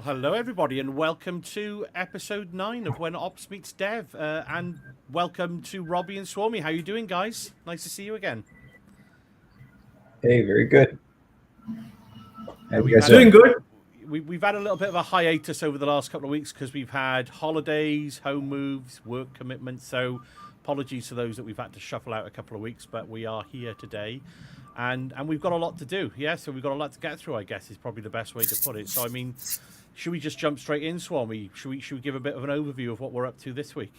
Hello, everybody, and welcome to episode 9 of When Ops Meets Dev. And welcome to Robbie and Swami. How you doing, guys? Nice to see you again. Hey, very good. Doing good. We've had a little bit of a hiatus over the last couple of weeks because we've had holidays, home moves, work commitments. So apologies to those that we've had to shuffle out a couple of weeks, but we are here today. And we've got a lot to do. Yeah, so we've got a lot to get through, I guess, is probably the best way to put it. So, I mean, should we just jump straight in, Swami? Should we give a bit of an overview of what we're up to this week?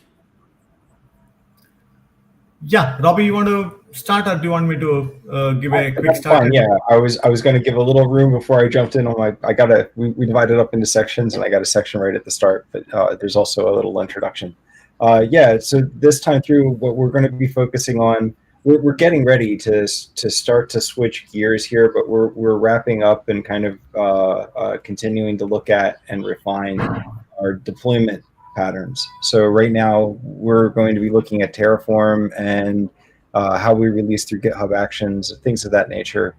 Yeah, Robbie, you want to start, or do you want me to give a quick start? Fine, yeah, I was going to give a little room before I jumped in on my. We divided up into sections, and I got a section right at the start, but there's also a little introduction. Yeah, so this time through, what we're going to be focusing on. We're getting ready to start to switch gears here, but we're wrapping up and kind of continuing to look at and refine our deployment patterns. So right now we're going to be looking at Terraform and how we release through GitHub Actions, things of that nature.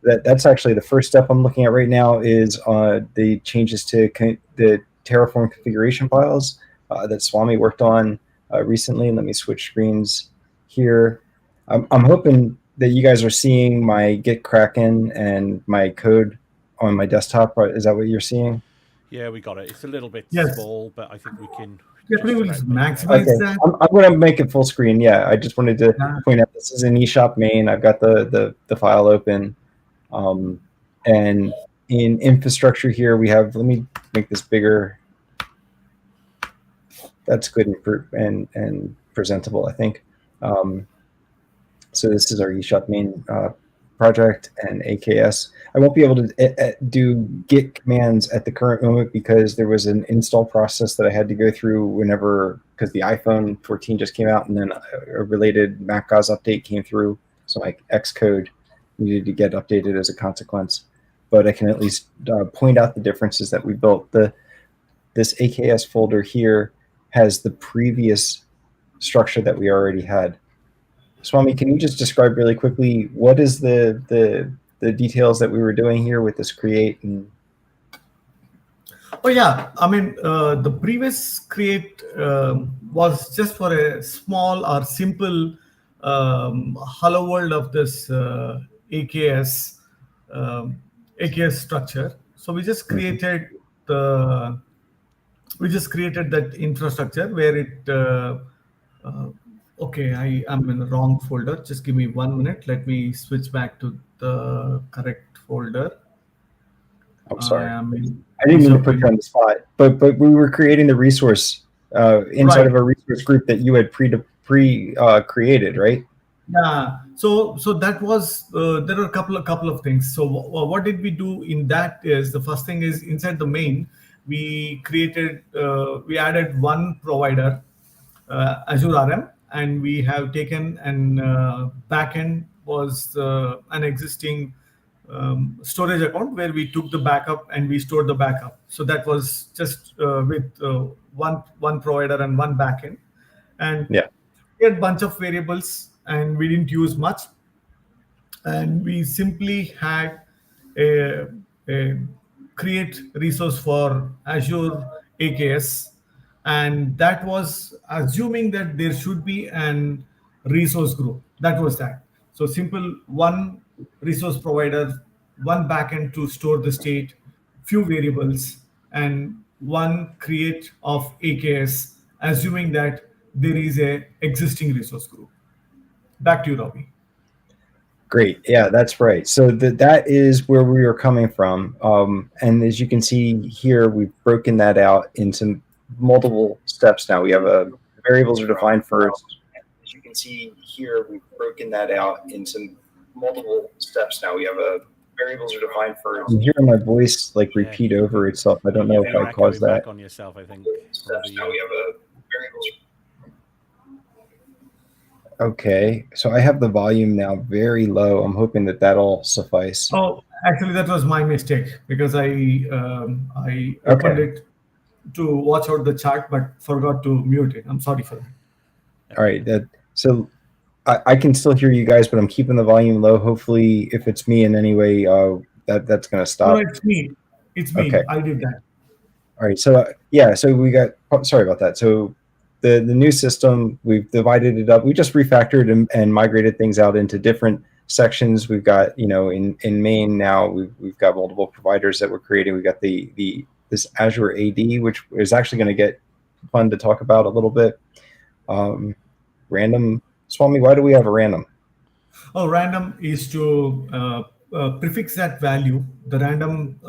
That's actually the first step I'm looking at right now is the changes to the Terraform configuration files that Swami worked on recently. And let me switch screens here. I'm hoping that you guys are seeing my Git Kraken and my code on my desktop. Is that what you're seeing? Yeah, we got it. It's a little bit small, but I think we can. Yeah, we will maximize that. I'm going to make it full screen. Yeah, I just wanted to point out this is an eShop main. I've got the file open, and in infrastructure here we have. Let me make this bigger. That's good and presentable, I think. So this is our eShop main project and AKS. I won't be able to do Git commands at the current moment because there was an install process that I had to go through because the iPhone 14 just came out and then a related macOS update came through. So my Xcode needed to get updated as a consequence. But I can at least point out the differences that we built. This AKS folder here has the previous structure that we already had. Swami, can you just describe really quickly what is the details that we were doing here with this create? Oh yeah, I mean the previous create was just for a small or simple hello world of this AKS structure. So we just created that infrastructure where it Okay, I am in the wrong folder. Just give me 1 minute. Let me switch back to the correct folder. I'm I sorry. am in I didn't mean to put you discipline. on the spot, but we were creating the resource inside Right. of a resource group that you had pre created, right? Yeah. So that was there are a couple of things. So what did we do in that is the first thing is inside the main we added one provider, Azure RM, and we have taken an backend was an existing storage account where we took the backup and we stored the backup. So that was just with one provider and one backend, and Yeah. we had bunch of variables and we didn't use much, and we simply had a create resource for Azure AKS, and that was assuming that there should be an resource group. That was that. So simple one resource provider, one backend to store the state, few variables, and one create of AKS, assuming that there is a existing resource group. Back to you, Robbie. Great. Yeah, that's right. So that is where we are coming from. And as you can see here, we've broken that out into multiple steps now. We have variables are defined first. As you can see here, we've broken that out into multiple steps now. We have variables are defined first. I'm hearing my voice like Yeah. repeat over itself. I don't know if You're I caused echoing that. back on yourself, I think. Steps now. We have variables. Okay, so I have the volume now very low. I'm hoping that that'll suffice. Oh, actually, that was my mistake because I opened Okay. it to watch out the chart, but forgot to mute it. I'm sorry for that. All right. So I can still hear you guys, but I'm keeping the volume low. Hopefully, if it's me in any way, that's going to No, stop. it's me. It's Okay. me. I did that. All right. So yeah. So we got. Sorry about that. So the new system, we've divided it up. We just refactored and migrated things out into different sections. We've got in main now we've got multiple providers that we're creating. We've got this Azure AD, which is actually going to get fun to talk about a little bit. Random. Swami, why do we have a random? Oh, random is to prefix that value, the random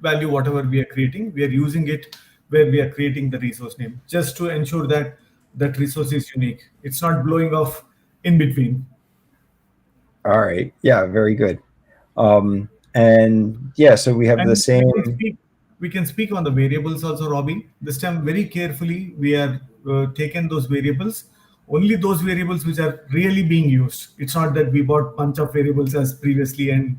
value, whatever we are creating, we are using it where we are creating the resource name, just to ensure that that resource is unique. It's not blowing off in between. All right. Yeah, very good. And yeah, so we have the And same. we can speak on the variables also, Robbie. This time, very carefully, we are taken those variables, only those variables which are really being used. It's not that we bought bunch of variables as previously and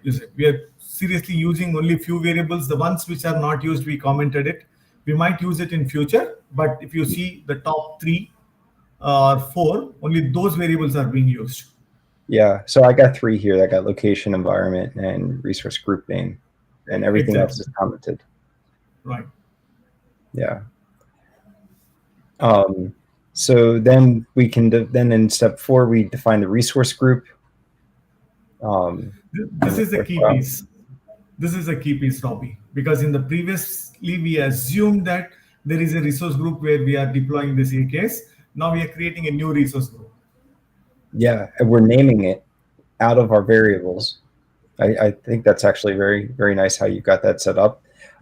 use it. We are seriously using only few variables. The ones which are not used, we commented it. We might use it in future, but if you see the top three or four, only those variables are being used. Yeah, so I got 3 here. I got location, environment, and resource group name, and everything else is commented. Right. Yeah. So then we can then in step 4 we define the resource group. This is the key piece. This is a key piece, Robbie, because in the previously we assumed that there is a resource group where we are deploying this AKS. Now we are creating a new resource group. Yeah, and we're naming it out of our variables. I think that's actually very, very nice how you got that set up.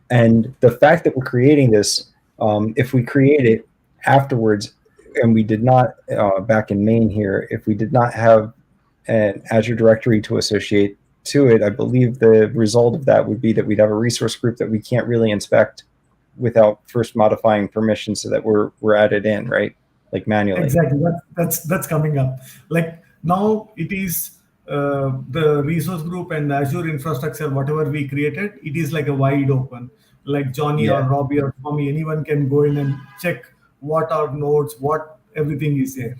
And the fact that we're creating this, if we create it afterwards, and we did not, back in main here, if we did not have an Azure directory to associate to it, I believe the result of that would be that we'd have a resource group that we can't really inspect without first modifying permissions so that we're added in, right? Like manually. Exactly. That's coming up. Like now it is the resource group and the Azure infrastructure, whatever we created, it is like a wide open. Like Johnny Yeah. or Robbie or Tommy, anyone can go in and check what are nodes, what everything is there.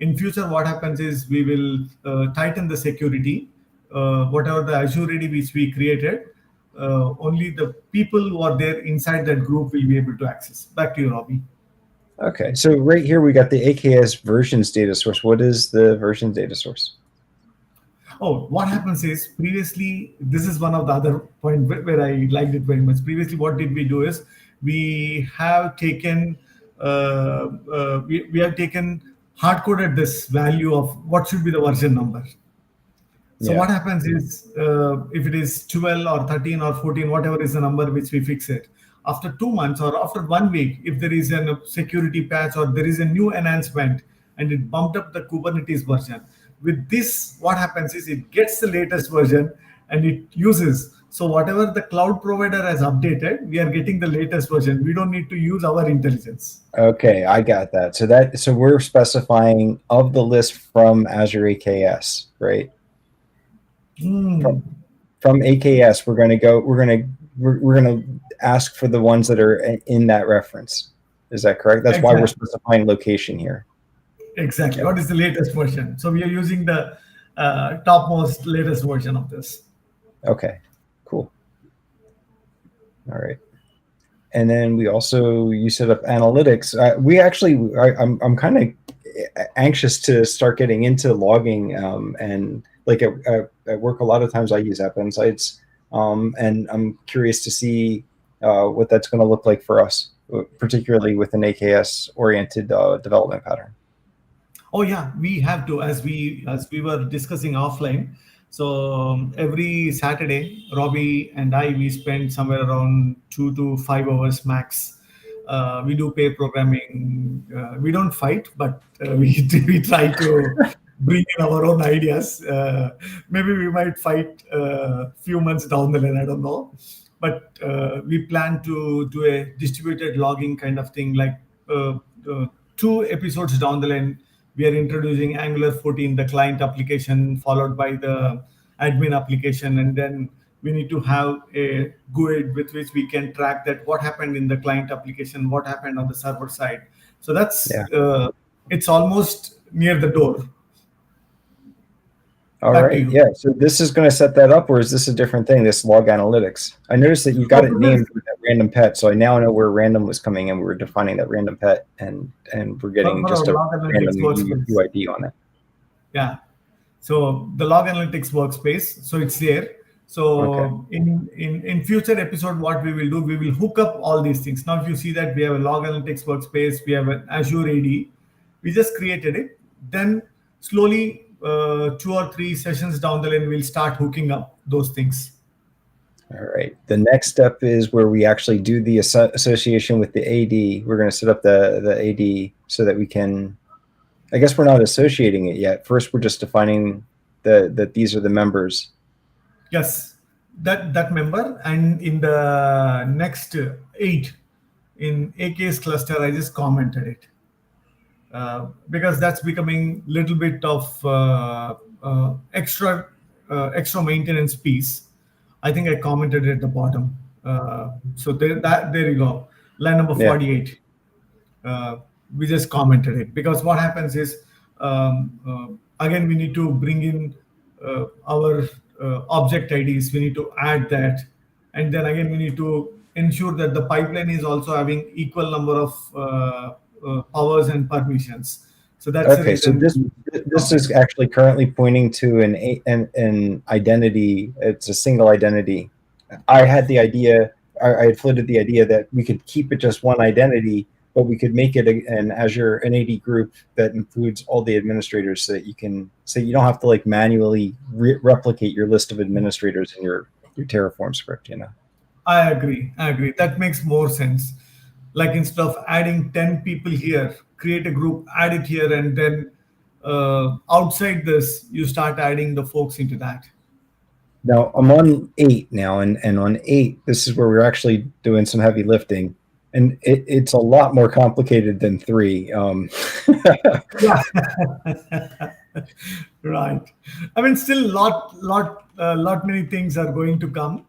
In future, what happens is we will tighten the security. Whatever the Azure AD which we created, only the people who are there inside that group will be able to access. Back to you, Robbie. Okay, so right here we got the AKS versions data source. What is the versions data source? Oh, what happens is previously, this is one of the other point where I liked it very much. Previously, what did we do is we have taken we have taken hard coded this value of what should be the version number. So Yeah. what happens is, if it is 12 or 13 or 14, whatever is the number which we fix it, after 2 months or after 1 week, if there is a security patch or there is a new enhancement and it bumped up the Kubernetes version, with this, what happens is it gets the latest version and it uses. So whatever the cloud provider has updated, we are getting the latest version. We don't need to use our intelligence. Okay, I got that. So we're specifying of the list from Azure AKS, right? From AKS, we're going to ask for the ones that are in that reference. Is that correct? That's why we're specifying location here. Exactly. What is the latest version? So we are using the topmost latest version of this. Okay, cool. All right. And then you set up analytics. I'm kind of anxious to start getting into logging, and like at work, a lot of times I use App Insights, and I'm curious to see what that's going to look like for us, particularly with an AKS oriented development pattern. Oh yeah, we have to, as we were discussing offline. So every Saturday, Robbie and we spend somewhere around 2 to 5 hours max. We do pair programming. We don't fight, but we try to bring in our own ideas. Maybe we might fight a few months down the line. I don't know, but we plan to do a distributed logging kind of thing. Like 2 episodes down the line, we are introducing Angular 14, the client application, followed by the admin application, and then we need to have a GUID with which we can track that what happened in the client application, what happened on the server side. So that's it's almost near the door. All right. Yeah. So this is going to set that up, or is this a different thing? This log analytics. I noticed that you got it named with that random pet, so I now know where random was coming in. We were defining that random pet, and we're getting just a random UID on it. Yeah. So the log analytics workspace. So it's there. So in future episode, what we will do, we will hook up all these things. Now, if you see that we have a log analytics workspace, we have an Azure AD. We just created it. Then slowly, 2 or 3 sessions down the line, we'll start hooking up those things. All right. The next step is where we actually do the association with the AD. We're going to set up the AD so that we can, I guess we're not associating it yet. First, we're just defining that these are the members. Yes, that member. And in the next 8 in AKS cluster, I just commented it. Because that's becoming a little bit of extra maintenance piece. I think I commented at the bottom. So there you go. Line number 48. We just commented it, because what happens is, again, we need to bring in our object IDs. We need to add that. And then again, we need to ensure that the pipeline is also having equal number of powers and permissions. So that's okay. So this is actually currently pointing to an identity. It's a single identity. I had the idea. I had floated the idea that we could keep it just one identity, but we could make it an Azure AD group that includes all the administrators, so that you don't have to like manually replicate your list of administrators in your Terraform script. I agree. That makes more sense. Like, instead of adding 10 people here, create a group, add it here, and then outside this, you start adding the folks into that. Now, I'm on 8 now, and on 8, this is where we're actually doing some heavy lifting. And it's a lot more complicated than 3. Right. I mean, still lot many things are going to come.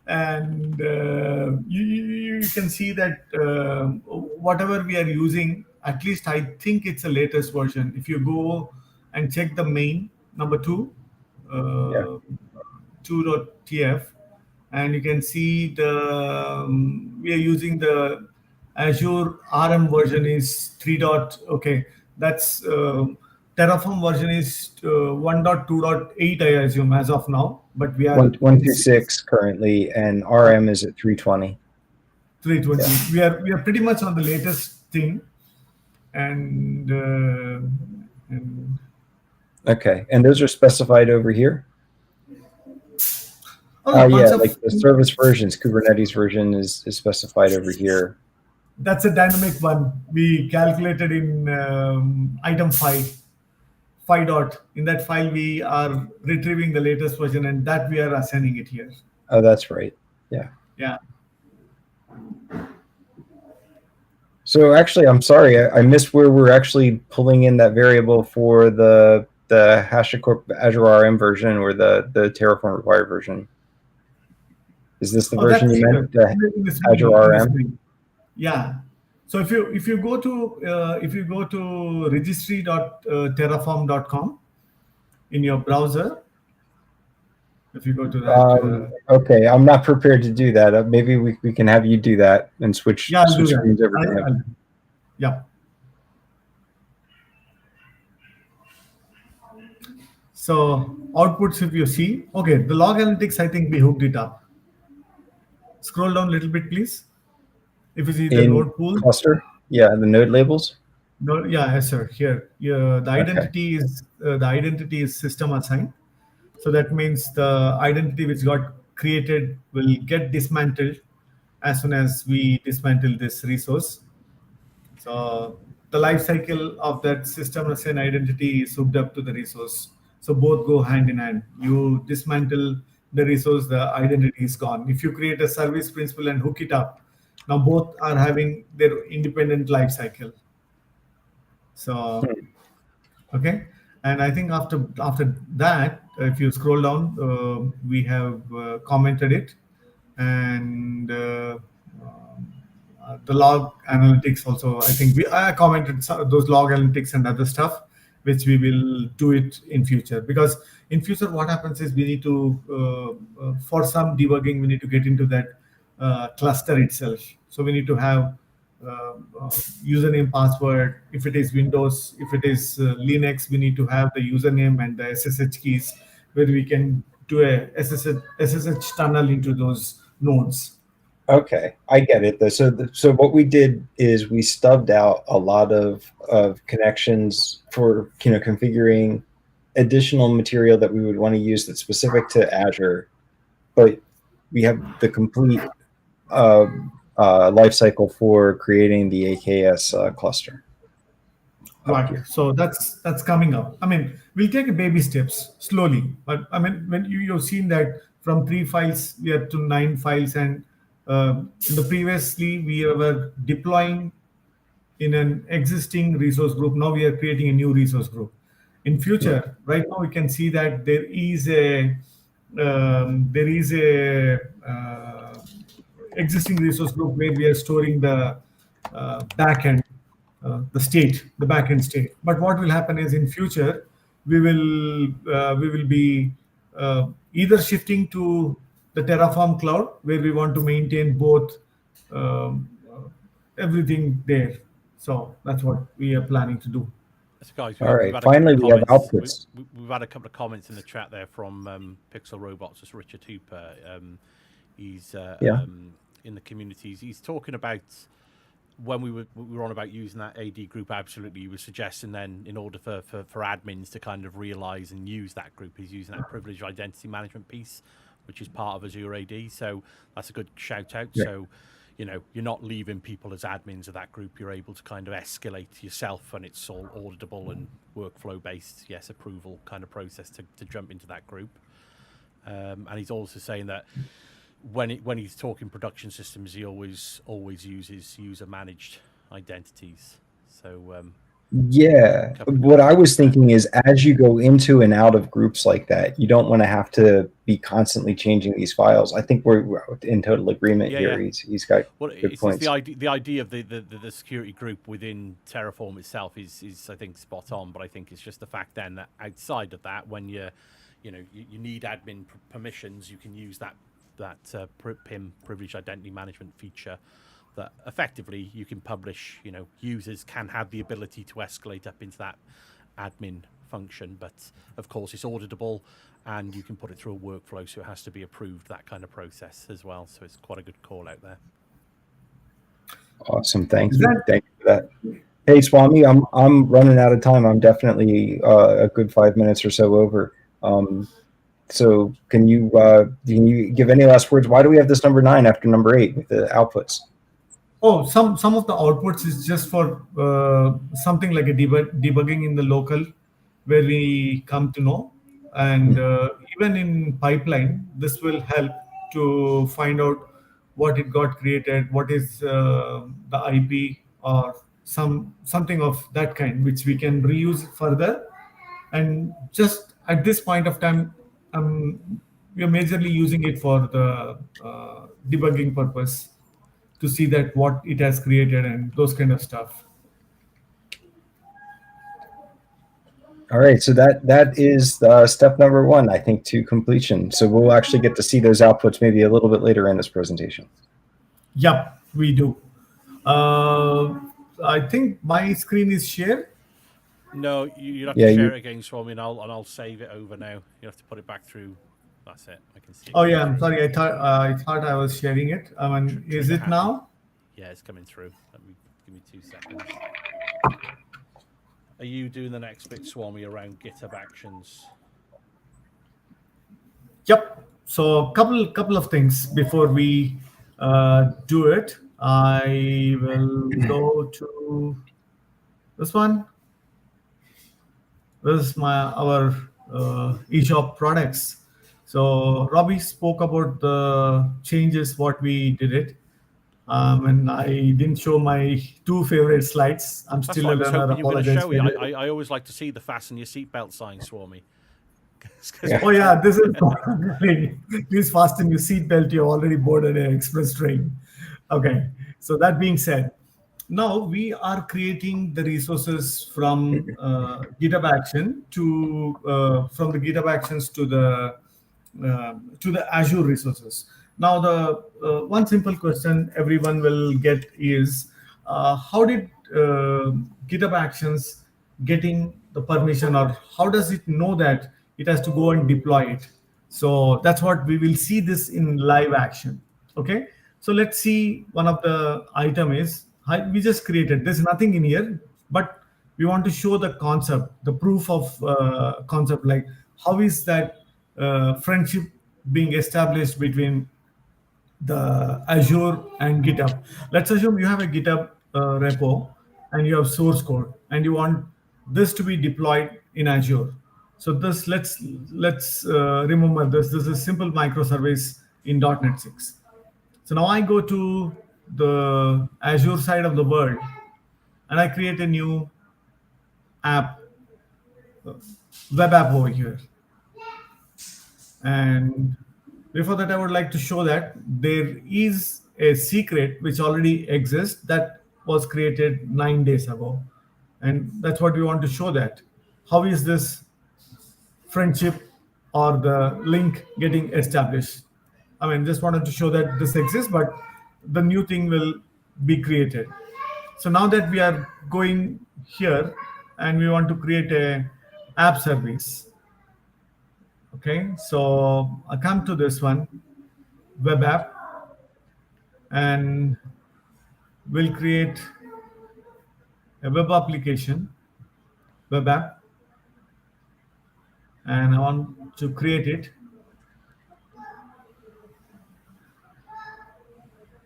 And you can see that whatever we are using, at least I think it's the latest version. If you go and check the main number 2, 2.tf, and you can see we are using the Azure RM version is 3. Okay, that's Terraform version is 1.2.8, I assume, as of now. But we are 1.26 currently, and RM is at 320. 320. Yeah. We are pretty much on the latest thing, and and Okay, and those are specified over here. oh, Oh a yeah, bunch of like the service versions, Kubernetes version is specified over here. that's a dynamic one. We calculated in item 5 dot. In that file, we are retrieving the latest version, and that we are assigning it here. Oh, that's right. Yeah. Yeah. So actually, I'm sorry, I missed where we're actually pulling in that variable for the HashiCorp Azure RM version or the Terraform required version. Is this the Oh, version that's you here meant? The in this Azure menu. In this RM? menu. Yeah. So if you go to registry.terraform.com in your browser, if you go to that, Okay, I'm not prepared to do that. Maybe we can have you do that and switch yeah, I'll do that. screens over to him. Yeah. So outputs, if you see, okay, the log analytics, I think we hooked it up. Scroll down a little bit, please. If you see the In node pool, cluster? Yeah, the node labels. no, yeah, yes, sir. Here, the Okay. identity is system assigned. So that means the identity which got created will get dismantled as soon as we dismantle this resource. So the life cycle of that system assigned identity is hooked up to the resource. So both go hand in hand. You dismantle the resource, the identity is gone. If you create a service principal and hook it up, now both are having their independent life cycle. So okay, and I think after that, if you scroll down, we have commented it, and the log analytics also. I think I commented those log analytics and other stuff, which we will do it in future, because in future what happens is we need to for some debugging we need to get into that cluster itself. So we need to have username, password. If it is Windows, if it is Linux, we need to have the username and the SSH keys, where we can do a SSH tunnel into those nodes. Okay, I get it. So what we did is we stubbed out a lot of connections for configuring additional material that we would want to use that's specific to Azure, but we have the complete life cycle for creating the AKS cluster. Up here. Right. So that's coming up. I mean, we'll take baby steps slowly. But I mean, when you've seen that from 3 files we are to 9 files, and in the previously we were deploying in an existing resource group. Now we are creating a new resource group. In future, right now we can see that there is a existing resource group where we are storing the backend, the backend state. But what will happen is in future we will be either shifting to the Terraform cloud, where we want to maintain both everything there. So that's what we are planning to do. So guys, All we've right. had a couple Finally, of we have comments. outputs. We've had a couple of comments in the chat there from Pixel Robots. It's Richard Hooper. He's Yeah. in the communities. He's talking about when we were on about using that AD group. Absolutely, he was suggesting then in order for admins to kind of realize and use that group, he's using that privileged identity management piece, which is part of Azure AD. So that's a good shout out. Yeah. So you're not leaving people as admins of that group. You're able to kind of escalate yourself, and it's all auditable and workflow based, yes, approval kind of process to jump into that group. And he's also saying that when he's talking production systems, he always uses user managed identities. So Yeah. What I was thinking is as you go into and out of groups like that, you don't want to have to be constantly changing these files. I think we're in total agreement here. Yeah. He's got well, good it's points. the idea of the security group within Terraform itself is I think spot on, but I think it's just the fact then that outside of that, when you need admin permissions, you can use that PIM, privileged identity management feature, that effectively you can publish. Users can have the ability to escalate up into that admin function, but of course it's auditable and you can put it through a workflow, so it has to be approved, that kind of process as well. So it's quite a good call out there. Awesome. Thank Is you. that Thank you for that. Hey, Swami, I'm running out of time. I'm definitely a good 5 minutes or so over. So can you give any last words? Why do we have this number 9 after number 8 with the outputs? Oh, some of the outputs is just for something like a debugging in the local, where we come to know, and even in pipeline, this will help to find out what it got created, what is the IP, or something of that kind, which we can reuse further. And just at this point of time, we are majorly using it for the debugging purpose, to see that what it has created and those kind of stuff. All right, so that is step number 1, I think, to completion. So we'll actually get to see those outputs maybe a little bit later in this presentation. Yep, we do. I think my screen is shared. No, you'll have Yeah, to share you. it again, Swami, and I'll save it over now. You have to put it back through. That's it. I can see it. Oh coming yeah, I'm through. sorry. I thought I was sharing it. I mean, is Trigger it happy. now? Yeah, it's coming through. Give me 2 seconds. Are you doing the next bit, Swami, around GitHub Actions? Yep. So couple of things before we do it. I will go to this one. This is our eShop products. So Robbie spoke about the changes what we did it. And I didn't show my 2 favorite slides. I'm That's still what I a was learner. hoping you were going to Apologize show for me. it. I always like to see the fasten your seatbelt sign, Swami. Yeah. Oh yeah, this is please fasten your seatbelt. You're already boarded an express train. Okay. So that being said, now we are creating the resources from GitHub Action to from the GitHub Actions to the Azure resources. Now, the one simple question everyone will get is, how did GitHub Actions getting the permission, or how does it know that it has to go and deploy it? So that's what we will see this in live action. Okay, so let's see. One of the item is we just created. There's nothing in here, but we want to show the concept, the proof of concept, like how is that friendship being established between the Azure and GitHub. Let's assume you have a GitHub repo and you have source code and you want this to be deployed in Azure. So this let's remember this. This is simple microservice in .NET 6. So now I go to the Azure side of the world and I create a new app, web app over here. And before that, I would like to show that there is a secret which already exists that was created 9 days ago. And that's what we want to show, that how is this friendship or the link getting established. I mean, just wanted to show that this exists, but the new thing will be created. So now that we are going here and we want to create a app service. Okay, so I come to this one, web app, and we'll create a web application, web app, and I want to create it.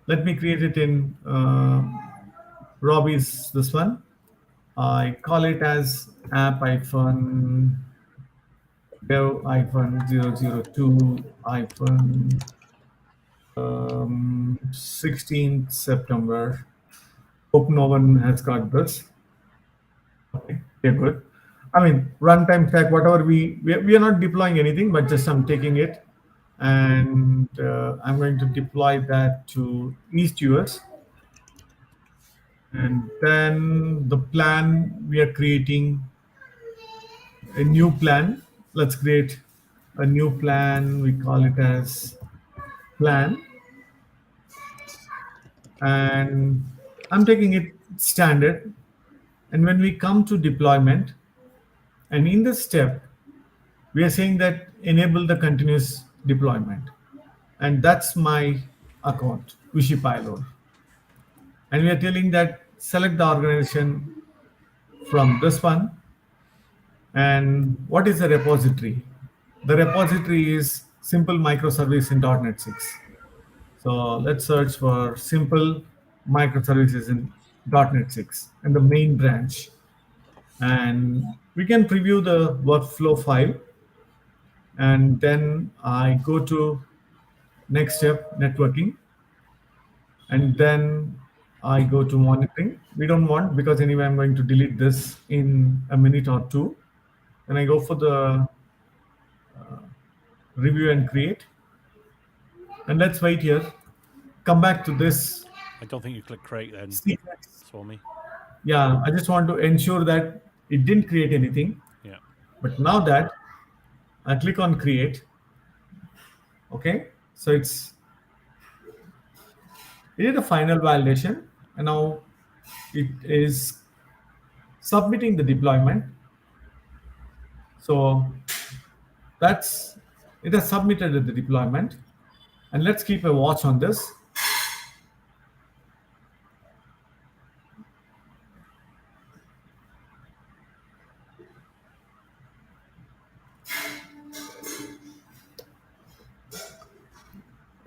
Let me create it in Robbie's this one. I call it as app iPhone dev iPhone 002 iPhone 16th September. Hope no one has got this. Okay, we're good. I mean, runtime stack, whatever we are not deploying anything, but just I'm taking it and I'm going to deploy that to East US. And then the plan, we are creating a new plan. Let's create a new plan. We call it as plan. And I'm taking it standard. And when we come to deployment, and in this step, we are saying that enable the continuous deployment. And that's my account, Wishy Payload. and we are telling that select the organization from this one. And what is the repository? The repository is simple microservice in .NET 6. So let's search for simple microservices in .NET 6 and the main branch. And we can preview the workflow file. And then I go to next step, networking. And then I go to monitoring. We don't want, because anyway, I'm going to delete this in a minute or two. And I go for the review and create. And let's wait here. Come back to this I don't think you click create then, sequence. Swami. Yeah, I just want to ensure that it didn't create anything. Yeah. But now that I click on create, okay, so it did a final validation, and now it is submitting the deployment. So it has submitted the deployment, and let's keep a watch on this.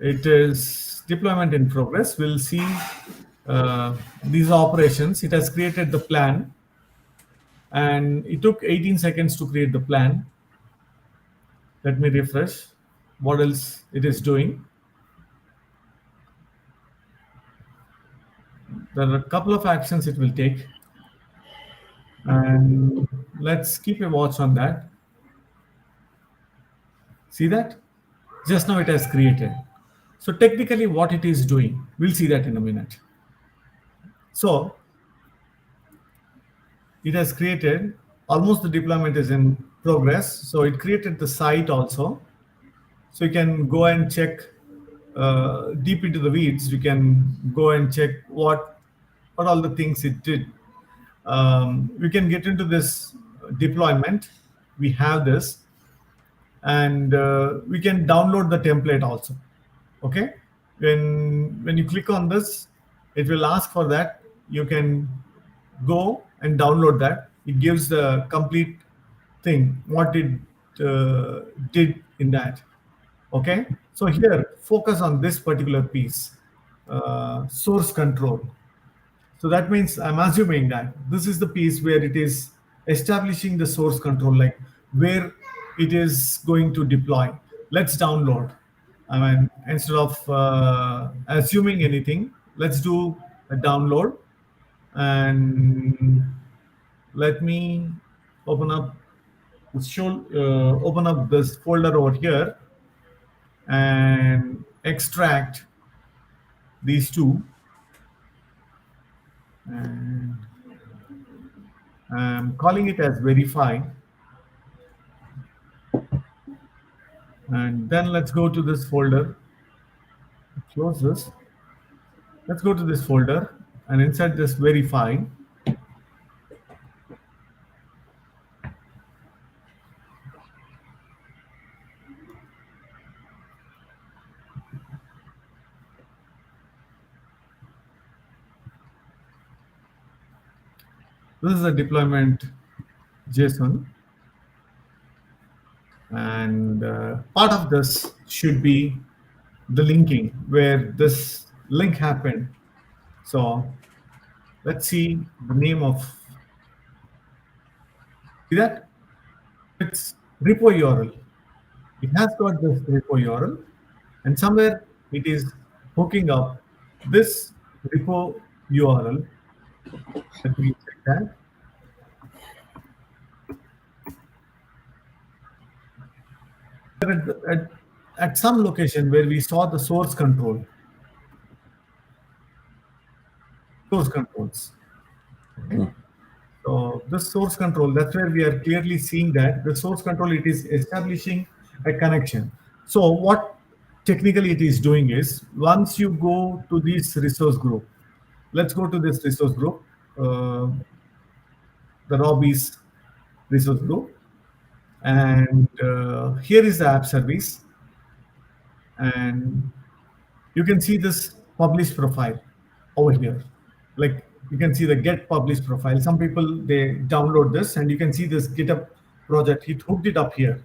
It is deployment in progress. We'll see these operations. It has created the plan, and it took 18 seconds to create the plan. Let me refresh what else it is doing. There are a couple of actions it will take, and let's keep a watch on that. See that? Just now it has created. So technically what it is doing, we'll see that in a minute. So it has created, almost the deployment is in progress. So it created the site also. So you can go and check deep into the weeds. You can go and check what all the things it did. We can get into this deployment. We have this, and we can download the template also. Okay, when you click on this, it will ask for that. You can go and download that. It gives the complete thing, what it did in that. Okay, so here focus on this particular piece, source control. So that means I'm assuming that this is the piece where it is establishing the source control, like where it is going to deploy. Let's download. I mean, instead of assuming anything, let's do a download. And let me open up this folder over here and extract these two. And I'm calling it as verify. And then let's go to this folder. Close this. Let's go to this folder and inside this verify. This is a deployment JSON. And part of this should be the linking, where this link happened. So let's see the name of, see that? It's repo URL. It has got this repo URL, and somewhere it is hooking up this repo URL. Let me check that. At some location where we saw the source controls. Okay. So this source control, that's where we are clearly seeing that the source control, it is establishing a connection. So what technically it is doing is, once you go to this resource group, let's go to this resource group, the Robbie's resource group. And here is the app service. And you can see this published profile over here. like you can see the get published profile. Some people they download this, and you can see this GitHub project. It hooked it up here,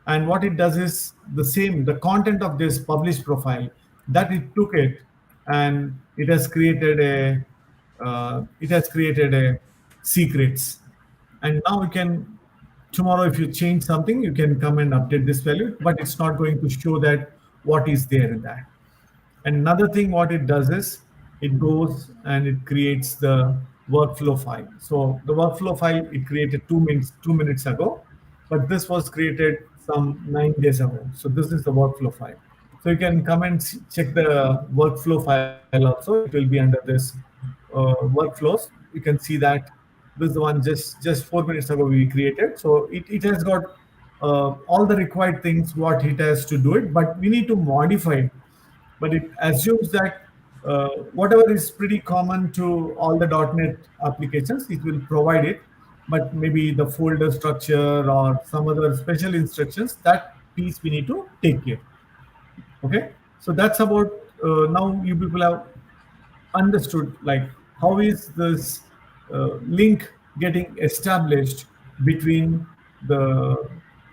and what it does is the same. The content of this published profile that it took it, and it has created a secrets, and now you can tomorrow if you change something you can come and update this value, but it's not going to show that what is there in that. And another thing, what it does is it goes and it creates the workflow file. So the workflow file it created 2 minutes ago, but this was created some 9 days ago. So this is the workflow file. So you can come and check the workflow file also. It will be under this workflows. You can see that this is the one just 4 minutes ago we created. So it has got all the required things what it has to do it, but we need to modify it, but it assumes that whatever is pretty common to all the .NET applications, it will provide it. But maybe the folder structure or some other special instructions, that piece we need to take care. Okay, so that's about now you people have understood like how is this link getting established between the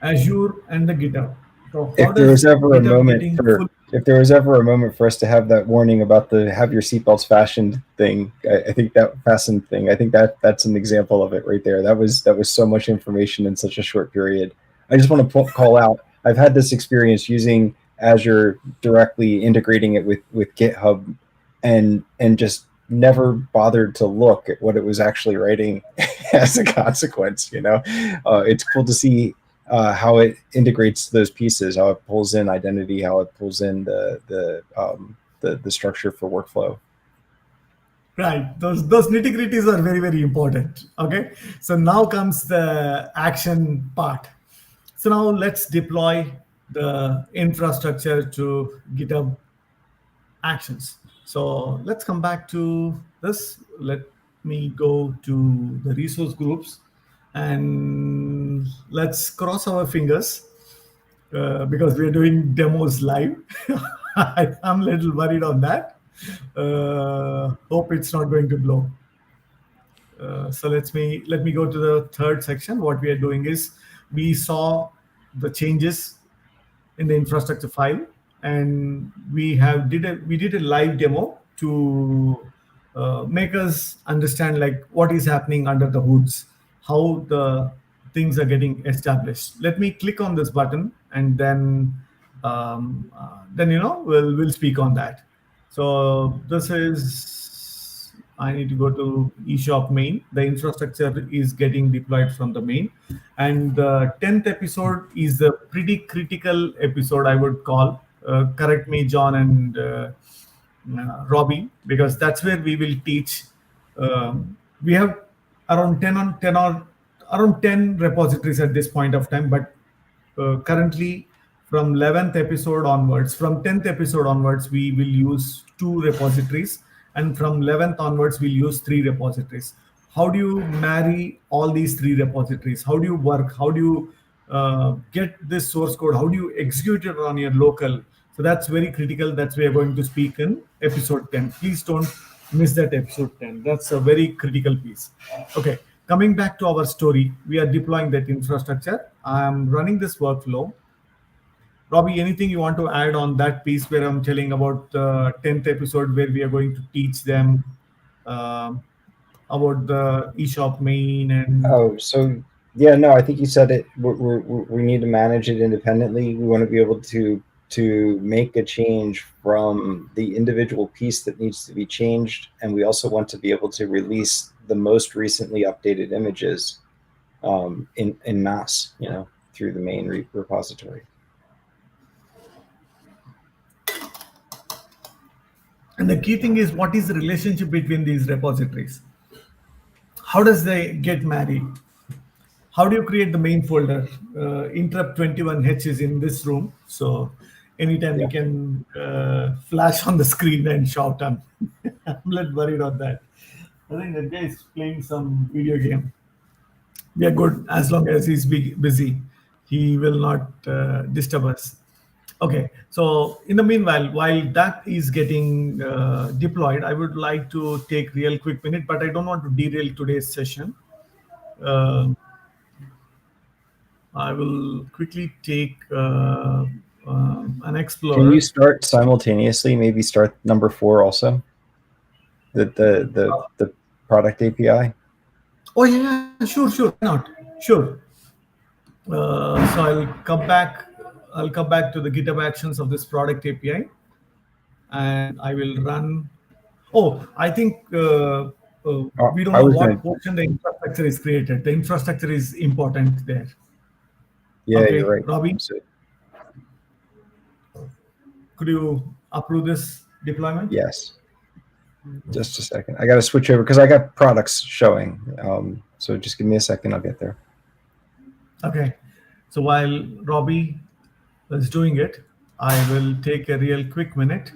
Azure and the GitHub. So how If there was does ever a GitHub moment getting for full? if there was ever a moment for us to have that warning about the have your seatbelts fastened thing, I think that fastened thing, I think that's an example of it right there. That was so much information in such a short period. I just want to call out. I've had this experience using Azure directly, integrating it with GitHub, and just never bothered to look at what it was actually writing as a consequence. It's cool to see how it integrates those pieces, how it pulls in identity, how it pulls in the structure for workflow. Right, those nitty gritties are very very important. Okay, so now comes the action part. So now let's deploy the infrastructure to GitHub Actions. So let's come back to this. Let me go to the resource groups and let's cross our fingers because we're doing demos live. I'm a little worried on that. Hope it's not going to blow. So let me go to the third section. What we are doing is we saw the changes in the infrastructure file, and we did a live demo to make us understand like what is happening under the hoods, how the things are getting established. Let me click on this button, and then we'll speak on that. So this is, I need to go to eShop main. The infrastructure is getting deployed from the main. And the 10th episode is a pretty critical episode, I would call. Correct me, John and Robbie, because that's where we will teach. We have around 10 repositories at this point of time, but currently from 11th episode onwards, from 10th episode onwards, we will use 2 repositories, and from 11th onwards, we'll use 3 repositories. How do you marry all these 3 repositories? How do you work? How do you get this source code? How do you execute it on your local? So that's very critical. That's we are going to speak in episode 10. Please don't miss that episode 10. That's a very critical piece. Okay, coming back to our story, we are deploying that infrastructure. I'm running this workflow. Robbie, anything you want to add on that piece where I'm telling about the 10th episode where we are going to teach them about the eShop main and... Oh, so yeah, no, I think you said it. We need to manage it independently. We want to be able to make a change from the individual piece that needs to be changed, and we also want to be able to release the most recently updated images in mass, through the main repository. And the key thing is, what is the relationship between these repositories? How does they get married? How do you create the main folder? Interrupt 21H is in this room, so anytime you can flash on the screen and shout. I'm a little worried on that. I think that guy is playing some video game. We are good as long as he's busy. He will not disturb us. Okay, so in the meanwhile, while that is getting deployed, I would like to take real quick minute, but I don't want to derail today's session. Uh, I will quickly take an Can you Explorer. start simultaneously? Maybe start number 4 also. The product API. Oh yeah, sure, sure. Why not? Sure. So I'll come back to the GitHub Actions of this product API, and I will run. Oh, I think we don't I know was gonna. what portion the infrastructure is created. The infrastructure is important there. Yeah, you're Okay, right. Robbie, So could you approve this deployment? yes, just a second. I got to switch over because I got products showing. So just give me a second. I'll get there. Okay. So while Robbie is doing it, I will take a real quick minute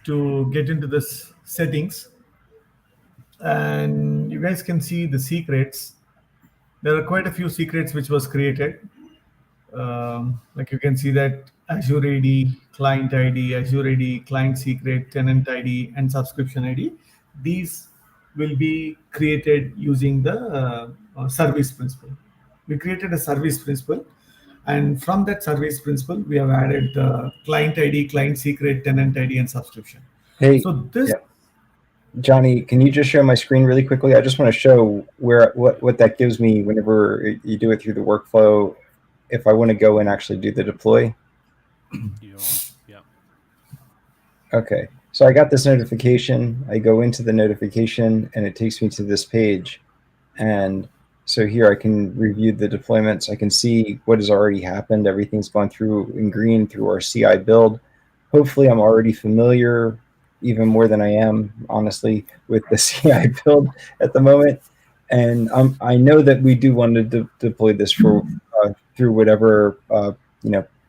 to get into this settings, and you guys can see the secrets. There are quite a few secrets which was created. Like you can see that Azure AD, client ID, Azure AD, client secret, tenant ID, and subscription ID. These will be created using the service principle. We created a service principle, and from that service principle, we have added the client ID, client secret, tenant ID, and subscription. Hey, So this, yeah, Johnny, can you just share my screen really quickly? I just want to show what that gives me whenever you do it through the workflow. If I want to go and actually do the deploy. You're on. Yeah. Okay, so I got this notification. I go into the notification and it takes me to this page. And so here I can review the deployments. I can see what has already happened. Everything's gone through in green through our CI build. Hopefully I'm already familiar, even more than I am, honestly, with the CI build at the moment. And I know that we do want to deploy this for through whatever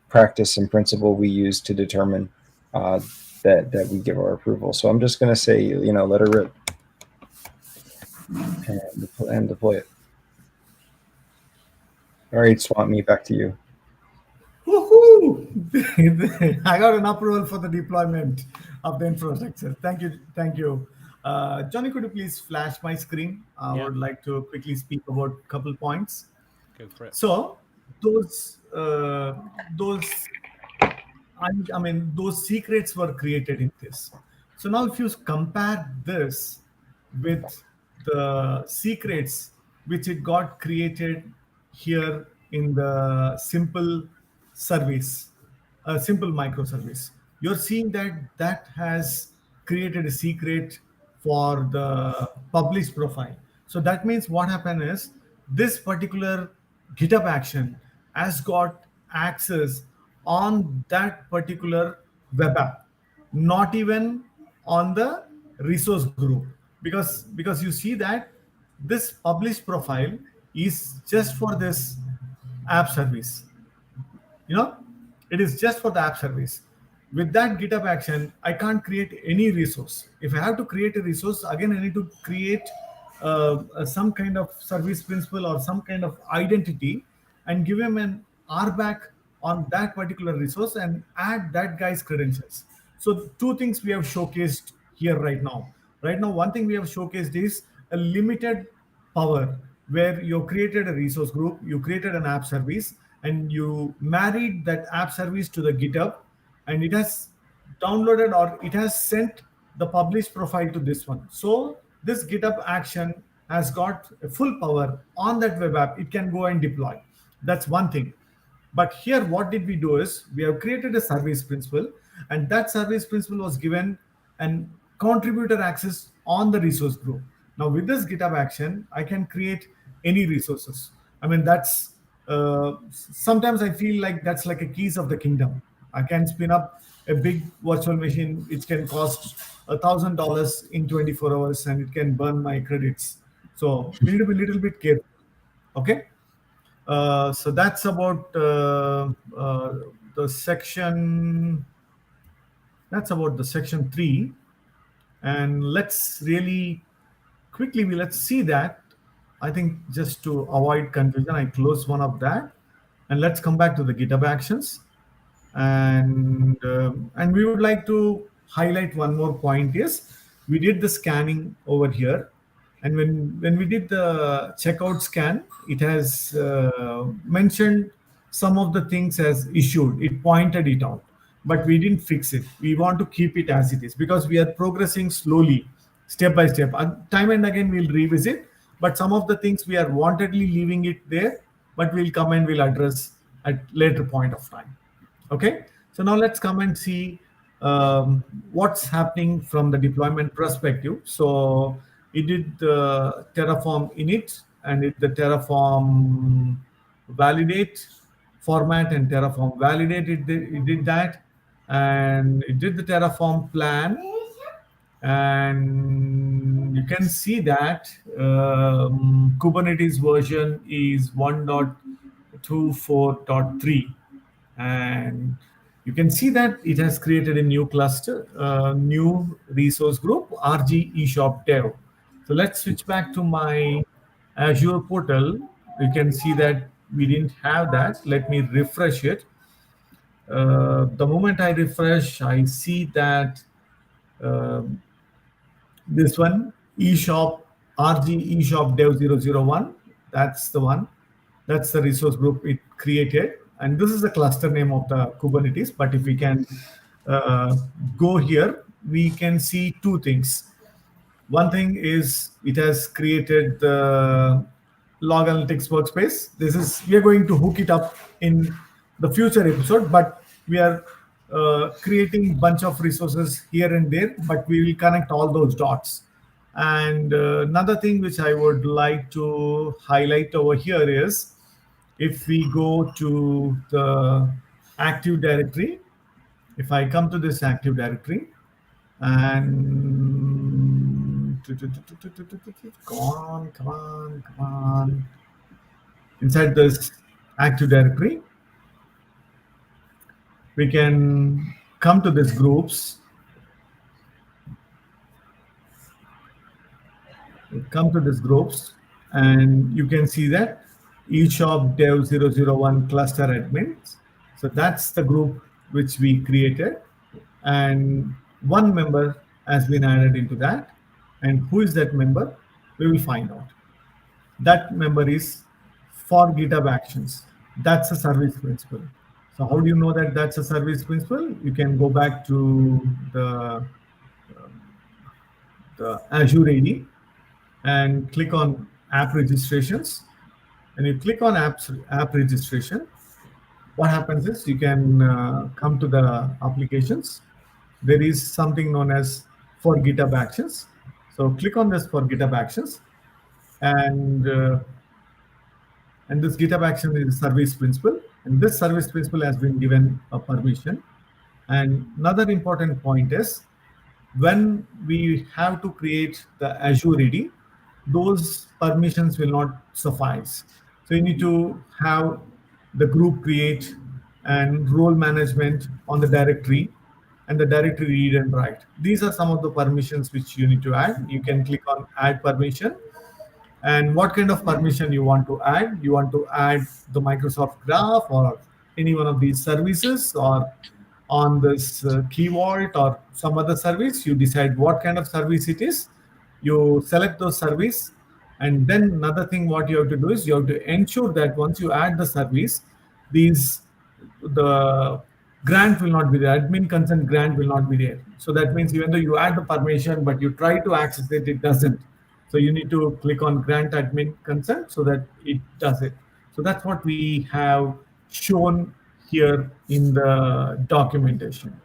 practice and principle we use to determine that we give our approval. So I'm just going to say, let her rip and deploy it. All right, Swamp Me, back to you. woohoo! I got an approval for the deployment of the infrastructure. Thank you. Johnny, could you please flash my screen? I Yeah. would like to quickly speak about a couple points. Go for it. So those I mean, those secrets were created in this. So now, if you compare this with the secrets which it got created here in the simple service, a simple microservice, you're seeing that that has created a secret for the published profile. So that means what happened is this particular GitHub action has got access on that particular web app, not even on the resource group, because you see that this published profile is just for this app service. you know it is just for the app service. With that GitHub action, I can't create any resource. If I have to create a resource, again I need to create some kind of service principle or some kind of identity and give him an RBAC on that particular resource and add that guy's credentials. So two things we have showcased here right now. Right now, one thing we have showcased is a limited power, where you created a resource group, you created an app service, and you married that app service to the GitHub, and it has downloaded or it has sent the published profile to this one. So this GitHub action has got a full power on that web app. It can go and deploy. That's one thing. But here, what did we do is we have created a service principle, and that service principle was given an contributor access on the resource group. Now, with this GitHub action, I can create any resources. I mean, that's sometimes I feel like that's like a keys of the kingdom. I can spin up a big virtual machine, which can cost $1,000 in 24 hours, and it can burn my credits. So we need to be a little bit careful. Okay. So that's about the section. That's about the section 3, and let's really quickly let's see that. I think just to avoid confusion, I close one of that, and let's come back to the GitHub actions. And we would like to highlight one more point is we did the scanning over here, and when we did the checkout scan, it has mentioned some of the things as issued. It pointed it out, but we didn't fix it. We want to keep it as it is because we are progressing slowly, step by step. Time and again we'll revisit, but some of the things we are wantedly leaving it there, but we'll come and we'll address at later point of time. Okay, so now let's come and see what's happening from the deployment perspective. So it did the Terraform init and it the Terraform validate format and Terraform validate. It did that, and it did the Terraform plan, and you can see that Kubernetes version is 1.24.3, and you can see that it has created a new cluster, new resource group, RG eShop Dev. So let's switch back to my Azure portal. You can see that we didn't have that. Let me refresh it. The moment I refresh, I see that this one, eShop, RG eShop Dev 001, that's the one. That's the resource group it created. And this is the cluster name of the Kubernetes. But if we can go here, we can see two things. One thing is it has created the log analytics workspace. We are going to hook it up in the future episode, but we are creating bunch of resources here and there, but we will connect all those dots. And another thing which I would like to highlight over here is if we go to the Active Directory, if I come to this Active Directory and come on. Inside this Active Directory, we can come to these groups. And you can see that eShop Dev 001 cluster admins. So that's the group which we created, and one member has been added into that. And who is that member? We will find out. That member is for GitHub Actions. That's a service principal. So how do you know that that's a service principal? You can go back to the Azure AD and click on app registrations. And you click on app registration, what happens is you can come to the applications. There is something known as for GitHub Actions. So click on this for GitHub Actions, and this GitHub Action is a service principal, and this service principal has been given a permission. And another important point is when we have to create the Azure AD, those permissions will not suffice. So you need to have the group create and role management on the directory, and the directory read and write. These are some of the permissions which you need to add. You can click on add permission, and what kind of permission you want to add. You want to add the Microsoft Graph or any one of these services, or on this Key Vault or some other service. You decide what kind of service it is. You select those service, and then another thing what you have to do is you have to ensure that once you add the service, the grant will not be there. Admin consent grant will not be there. So that means even though you add the permission, but you try to access it, it doesn't. So you need to click on grant admin consent so that it does it. So that's what we have shown here in the documentation.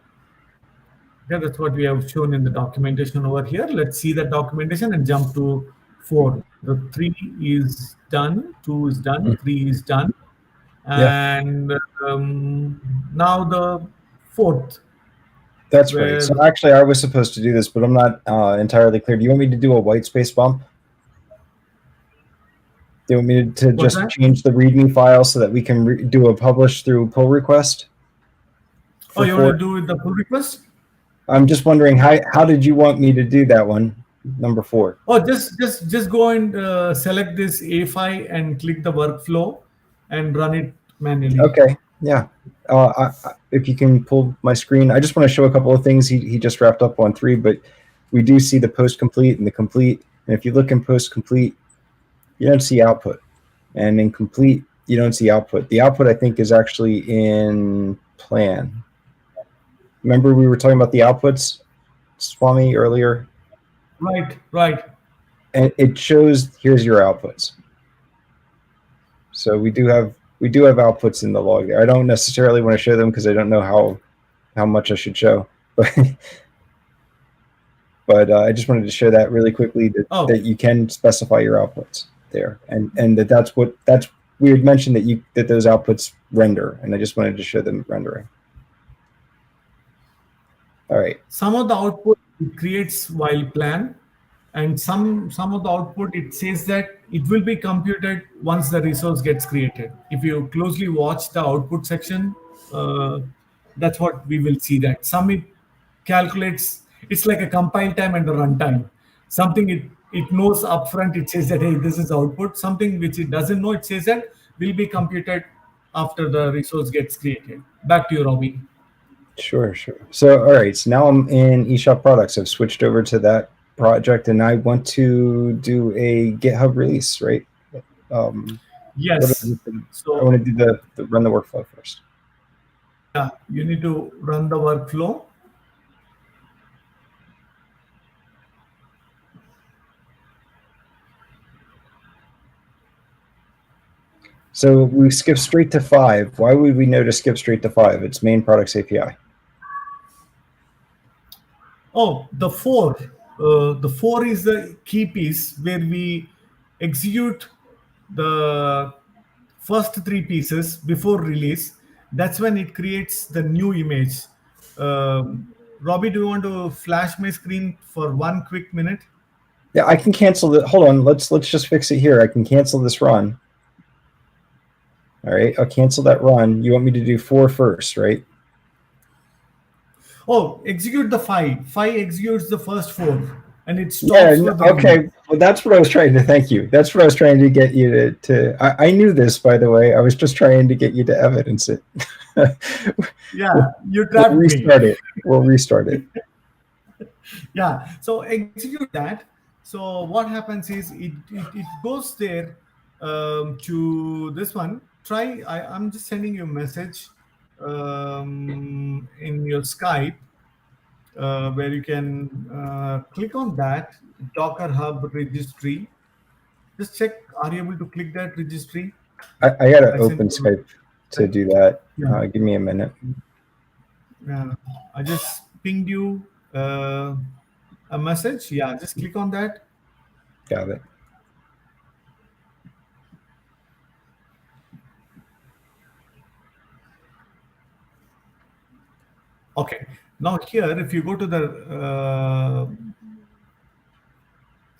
Okay, that's what we have shown in the documentation over here. Let's see the documentation and jump to 4. The 3 is done, 2 is done, 3 is done. And now the 4th. That's right. So actually, I was supposed to do this, but I'm not entirely clear. Do you want me to do a white space bump? Do you want me to just change the README file so that we can do a publish through pull request? Oh, you want to do the pull request? I'm just wondering how did you want me to do that one, number 4? Oh, just go and select this A5 and click the workflow and run it manually. Okay. Yeah. If you can pull my screen, I just want to show a couple of things. He just wrapped up on 3, but we do see the post complete and the complete. And if you look in post complete, you don't see output. And in complete, you don't see output. The output, I think, is actually in plan. Remember we were talking about the outputs, Swami, earlier? Right. And it shows here's your outputs. So we do have outputs in the log there. I don't necessarily want to show them because I don't know how much I should show, but I just wanted to show that really quickly that you can specify your outputs there, and that's we had mentioned that those outputs render, and I just wanted to show them rendering. All right. Some of the output it creates while plan, and some of the output it says that it will be computed once the resource gets created. If you closely watch the output section, that's what we will see. That some it calculates. It's like a compile time and a runtime. Something it knows upfront. It says that hey, this is output. Something which it doesn't know. It says that will be computed after the resource gets created. Back to you, Robbie. Sure. So, all right. So now I'm in eShop Products. I've switched over to that project, and I want to do a GitHub release, right? Yes. I want to do the run the workflow first. Yeah, you need to run the workflow. So we skip straight to 5. Why would we know to skip straight to 5? It's main products API. Oh, the 4. The 4 is the key piece where we execute the first 3 pieces before release. That's when it creates the new image. Robbie, do you want to flash my screen for 1 quick minute? Yeah, I can cancel the. Hold on. Let's just fix it here. I can cancel this run. All right, I'll cancel that run. You want me to do 4 first, right? Oh, execute the 5. 5 executes the first 4, and it stops. Yeah. Okay. Well, that's what I was trying to. Thank you. That's what I was trying to get you to. I knew this, by the way. I was just trying to get you to evidence it. Yeah, you trapped me. We'll restart it. Yeah. So execute that. So what happens is it goes there to this one. Try. I'm just sending you a message in your Skype where you can click on that Docker Hub registry. Just check. Are you able to click that registry? I got to open Skype to do that. Yeah. Give me a minute. Yeah. I just pinged you a message. Yeah. Just click on that. Got it. Okay. Now here, if you go to the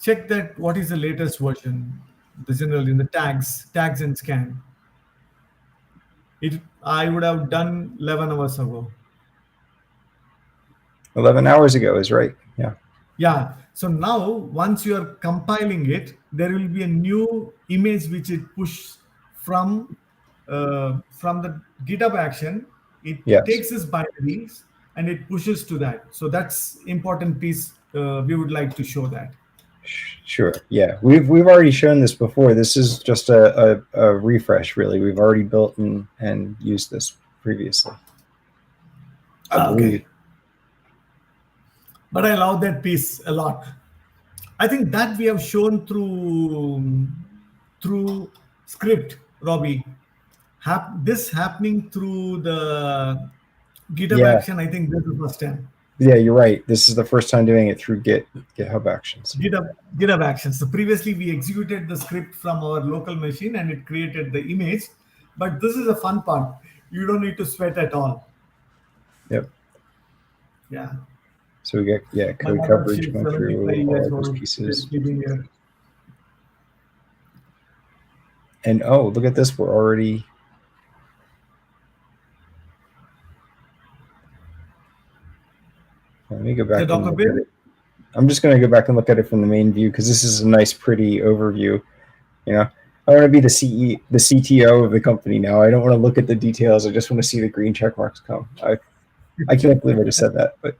check that what is the latest version, the general in the tags and scan. I would have done 11 hours ago. 11 hours ago is right. Yeah. Yeah. So now once you are compiling it, there will be a new image which it pushes from the GitHub action. It takes its binaries and it pushes to that. So that's important piece. We would like to show that. Sure. Yeah, we've already shown this before. This is just a refresh, really. We've already built and used this previously. I believe. But I love that piece a lot. I think that we have shown through script, Robbie. This happening through the GitHub action. I think this is the first time. Yeah, you're right. This is the first time doing it through GitHub Actions. GitHub Actions. So previously we executed the script from our local machine and it created the image. But this is a fun part. You don't need to sweat at all. Yep. Yeah. So we get code coverage going through all those pieces. And oh, look at this. We're already. Let me go back. And look at it. I'm just going to go back and look at it from the main view because this is a nice, pretty overview. You know, I want to be the CTO of the company now. I don't want to look at the details. I just want to see the green check marks come. I can't believe I just said that, but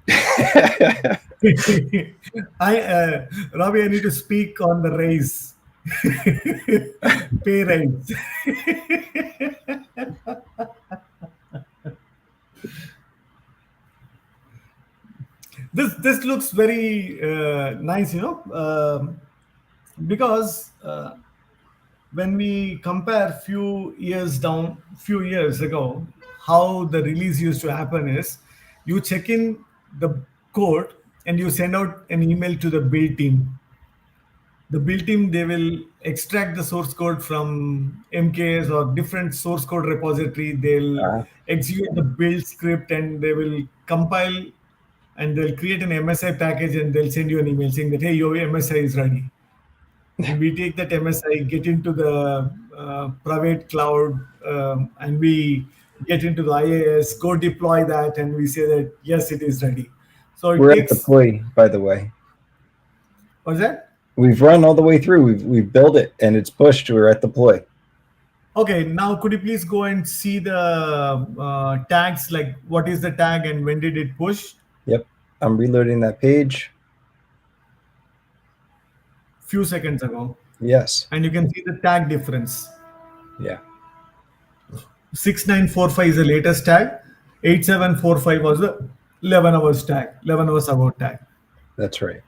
Robbie, I need to speak on the raise, pay raise. This looks very nice, because when we compare few years ago, how the release used to happen is you check in the code and you send out an email to the build team. The build team, they will extract the source code from MKS or different source code repository. They'll execute the build script and they will compile and they'll create an MSI package and they'll send you an email saying that, hey, your MSI is ready. And we take that MSI, get into the private cloud, and we get into the IAS, go deploy that, and we say that, yes, it is ready. So it we're at takes, deploy, by the way. what's that? We've run all the way through. We've built it and it's pushed. We're at deploy. Okay, now could you please go and see the tags, like what is the tag and when did it push? Yep. I'm reloading that page. Few seconds ago. Yes. And you can see the tag difference. Yeah. 6945 is the latest tag. 8745 was the 11 hours tag, 11 hours ago tag. That's right.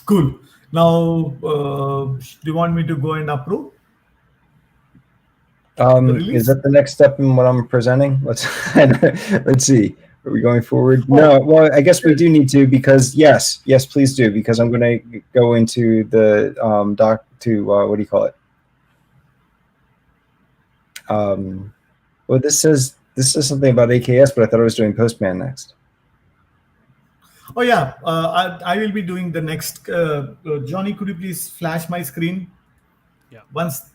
Cool. Now, do you want me to go and approve? Is that the next step in what I'm presenting? Let's see. Are we going forward? Oh. No. Well, I guess we do need to, because yes, please do, because I'm going to go into the doc to what do you call it? Well, this says something about AKS, but I thought I was doing Postman next. Oh yeah, I will be doing the next. Johnny, could you please flash my screen? Yeah. Once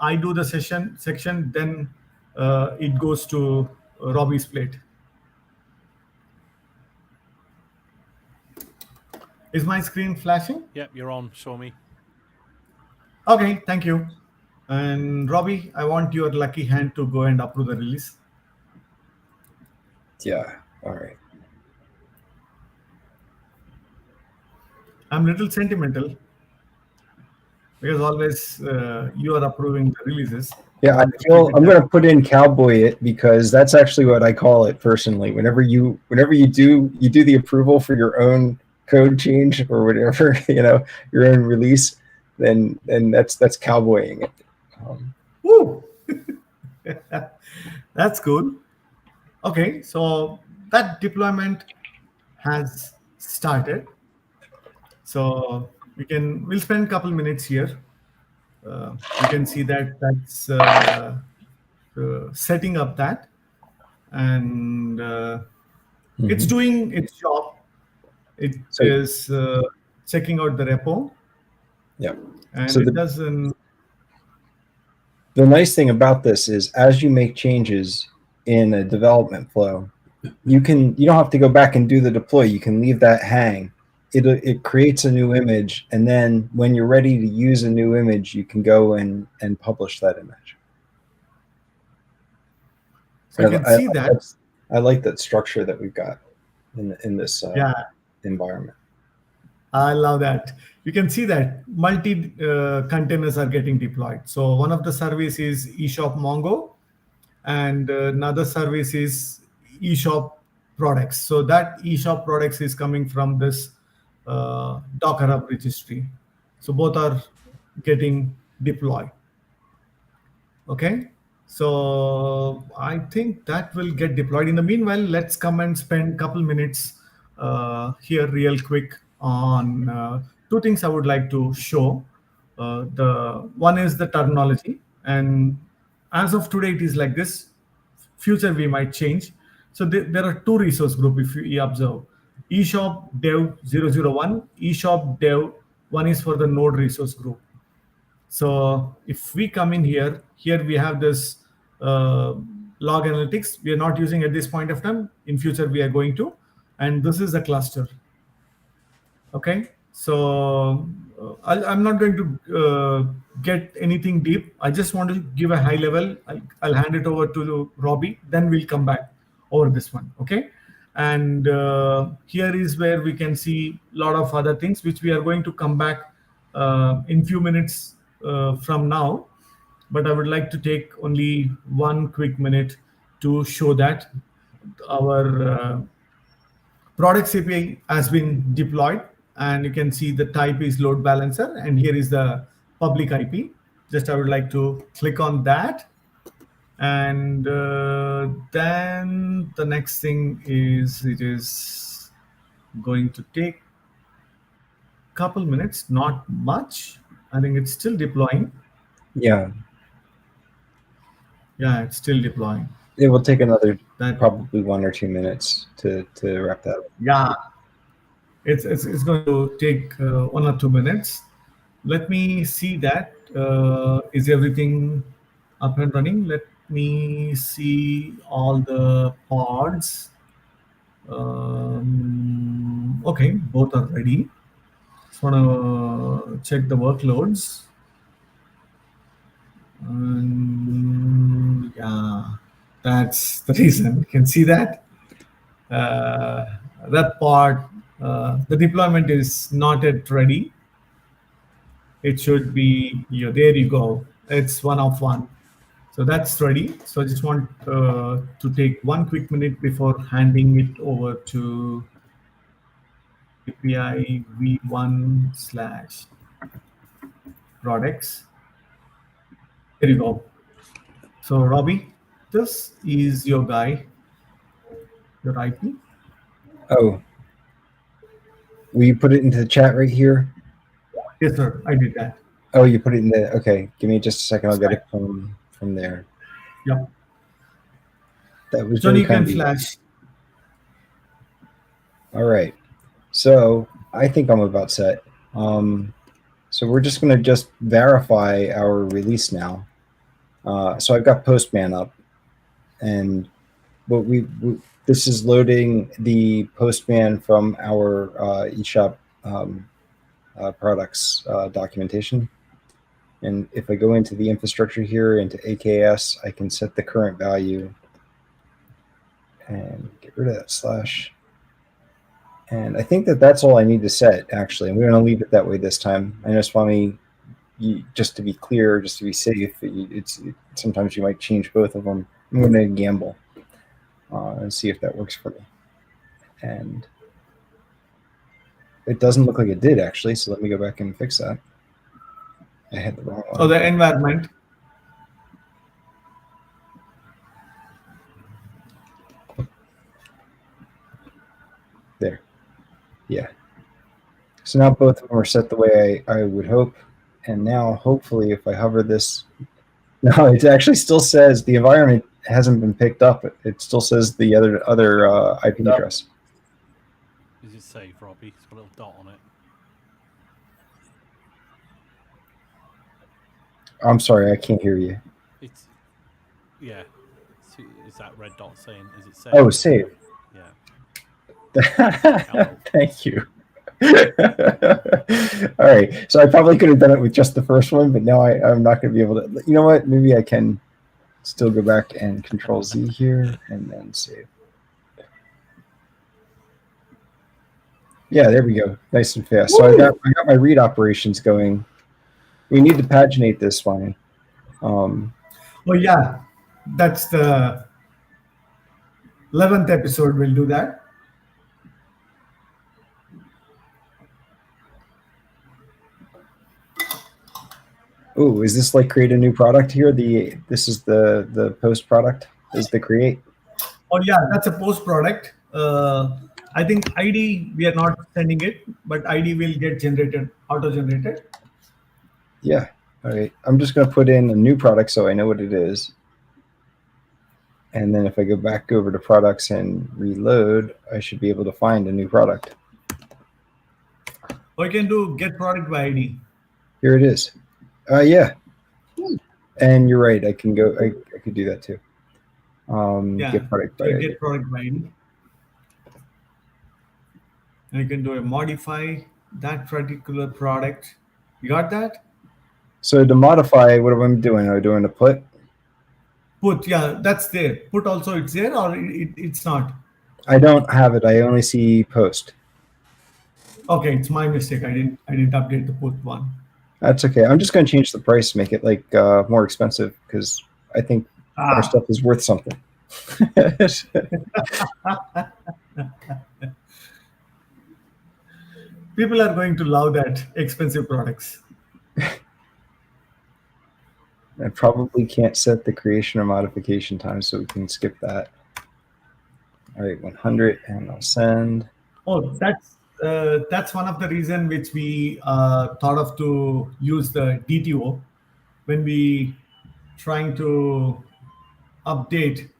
I do the section, then it goes to Robbie's plate. Is my screen flashing? Yep, you're on. Show me. Okay, thank you. And Robbie, I want your lucky hand to go and approve the release. Yeah. All right. I'm a little sentimental because always you are approving the releases. Yeah, I'm going to put in cowboy it, because that's actually what I call it personally. Whenever you do the approval for your own code change or whatever, your own release, then that's cowboying it. Woo! That's cool. Okay, so that deployment has started. So we'll spend a couple minutes here. You can see that that's setting up that, and it's doing its job. It is checking out the repo. Yeah. And so it doesn't. The nice thing about this is, as you make changes in a development flow, you don't have to go back and do the deploy. You can leave that hang. It creates a new image, and then when you're ready to use a new image, you can go and publish that image. So you can see that. I like that structure that we've got in this environment. I love that. You can see that multi containers are getting deployed. So one of the service is eShop Mongo, and another service is eShop products. So that eShop products is coming from this Docker Hub registry. So both are getting deployed. Okay. So I think that will get deployed. In the meanwhile, let's come and spend a couple minutes here real quick on two things I would like to show. The one is the terminology, and as of today it is like this. Future we might change. So there are two resource group if you observe. eShop Dev 001, eShop Dev 1 is for the node resource group. So if we come in here we have this log analytics. We are not using at this point of time. In future we are going to, and this is a cluster. Okay, so I'm not going to get anything deep. I just want to give a high level. I'll hand it over to Robbie. Then we'll come back over this one. Okay. And here is where we can see a lot of other things, which we are going to come back in few minutes from now. But I would like to take only one quick minute to show that our products API has been deployed, and you can see the type is load balancer, and here is the public IP. Just I would like to click on that, and then the next thing is it is going to take couple minutes, not much. I think it's still deploying. Yeah, Yeah, it's still deploying. it will take another That probably 1 or 2 minutes to wrap that up. yeah, it's going to take 1 or 2 minutes. Let me see that is everything up and running. Let me see all the pods. Okay, both are ready. Just want to check the workloads. Yeah, that's the reason. You can see that that part, the deployment is not yet ready. It should be here. There you go. It's one of one. So that's ready. So I just want to take one quick minute before handing it over to API v1 slash products. There you go. So Robbie, this is your guy, your IP. Oh, will you put it into the chat right here? Yes, sir. I did that. Oh, you put it in the. Okay, give me just a second. I'll get it from there. Yep. That was So very you can kind of you. flash. All right. So I think I'm about set. So we're just going to just verify our release now. So I've got Postman up, and what this is loading the Postman from our eShop products documentation. And if I go into the infrastructure here, into AKS, I can set the current value and get rid of that slash. And I think that that's all I need to set, actually. And we're going to leave it that way this time. I know, Swami, just to be clear, just to be safe, sometimes you might change both of them. I'm going to gamble and see if that works for me. And it doesn't look like it did, actually. So let me go back and fix that. I had the wrong one. Oh, the environment. There. Yeah. So now both of them are set the way I would hope. And now, hopefully, if I hover this, no, it actually still says the environment hasn't been picked up. It still says the other IP address. Does it say, Robbie? It's got a little dot on it. I'm sorry, I can't hear you. It's yeah. Is that red dot saying? Is it saying? Oh, save. Yeah. Thank you. All right. So I probably could have done it with just the first one, but now I'm not going to be able to. You know what? Maybe I can still go back and Control Z here and then save. Yeah, there we go. Nice and fast. So I got my read operations going. We need to paginate this one. Oh yeah, that's the 11th episode. We'll do that. Oh, is this like create a new product here? This is the post product is the create. Oh yeah, that's a post product. I think ID we are not sending it, but ID will get generated, auto generated. Yeah. All right. I'm just going to put in a new product so I know what it is. And then if I go back over to products and reload, I should be able to find a new product. Or you can do get product by ID. Here it is. Yeah. And you're right. I can go. I could do that too. Yeah. Get product by ID. Get product by ID. And you can do a modify that particular product You got that? So to modify, what am I doing? Am I doing a put? Put, yeah, that's there. Put also it's there, or it's not. I don't have it. I only see post. Okay, it's my mistake. I didn't update the put one. That's okay. I'm just going to change the price, make it like more expensive because I think our Ah, stuff is worth something. people are going to love that expensive products. I probably can't set the creation or modification time, so we can skip that. All right, 100, and I'll send. Oh, that's one of the reason which we thought of to use the DTO when we trying to update.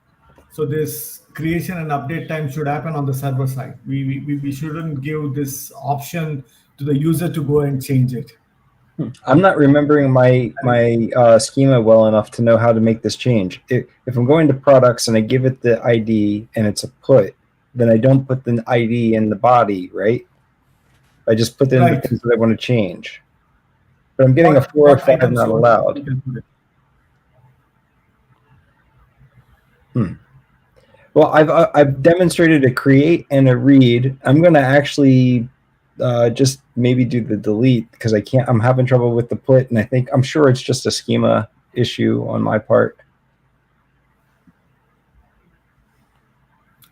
So this creation and update time should happen on the server side. We shouldn't give this option to the user to go and change it. I'm not remembering my schema well enough to know how to make this change. If I'm going to products and I give it the ID and it's a put, then I don't put the ID in the body, right? I just put in the Right. things that I want to change. But I'm getting a 4 or What 5 items not you want allowed. to put it. Well, I've demonstrated a create and a read. I'm going to actually just maybe do the delete because I can't. I'm having trouble with the put, and I'm sure it's just a schema issue on my part.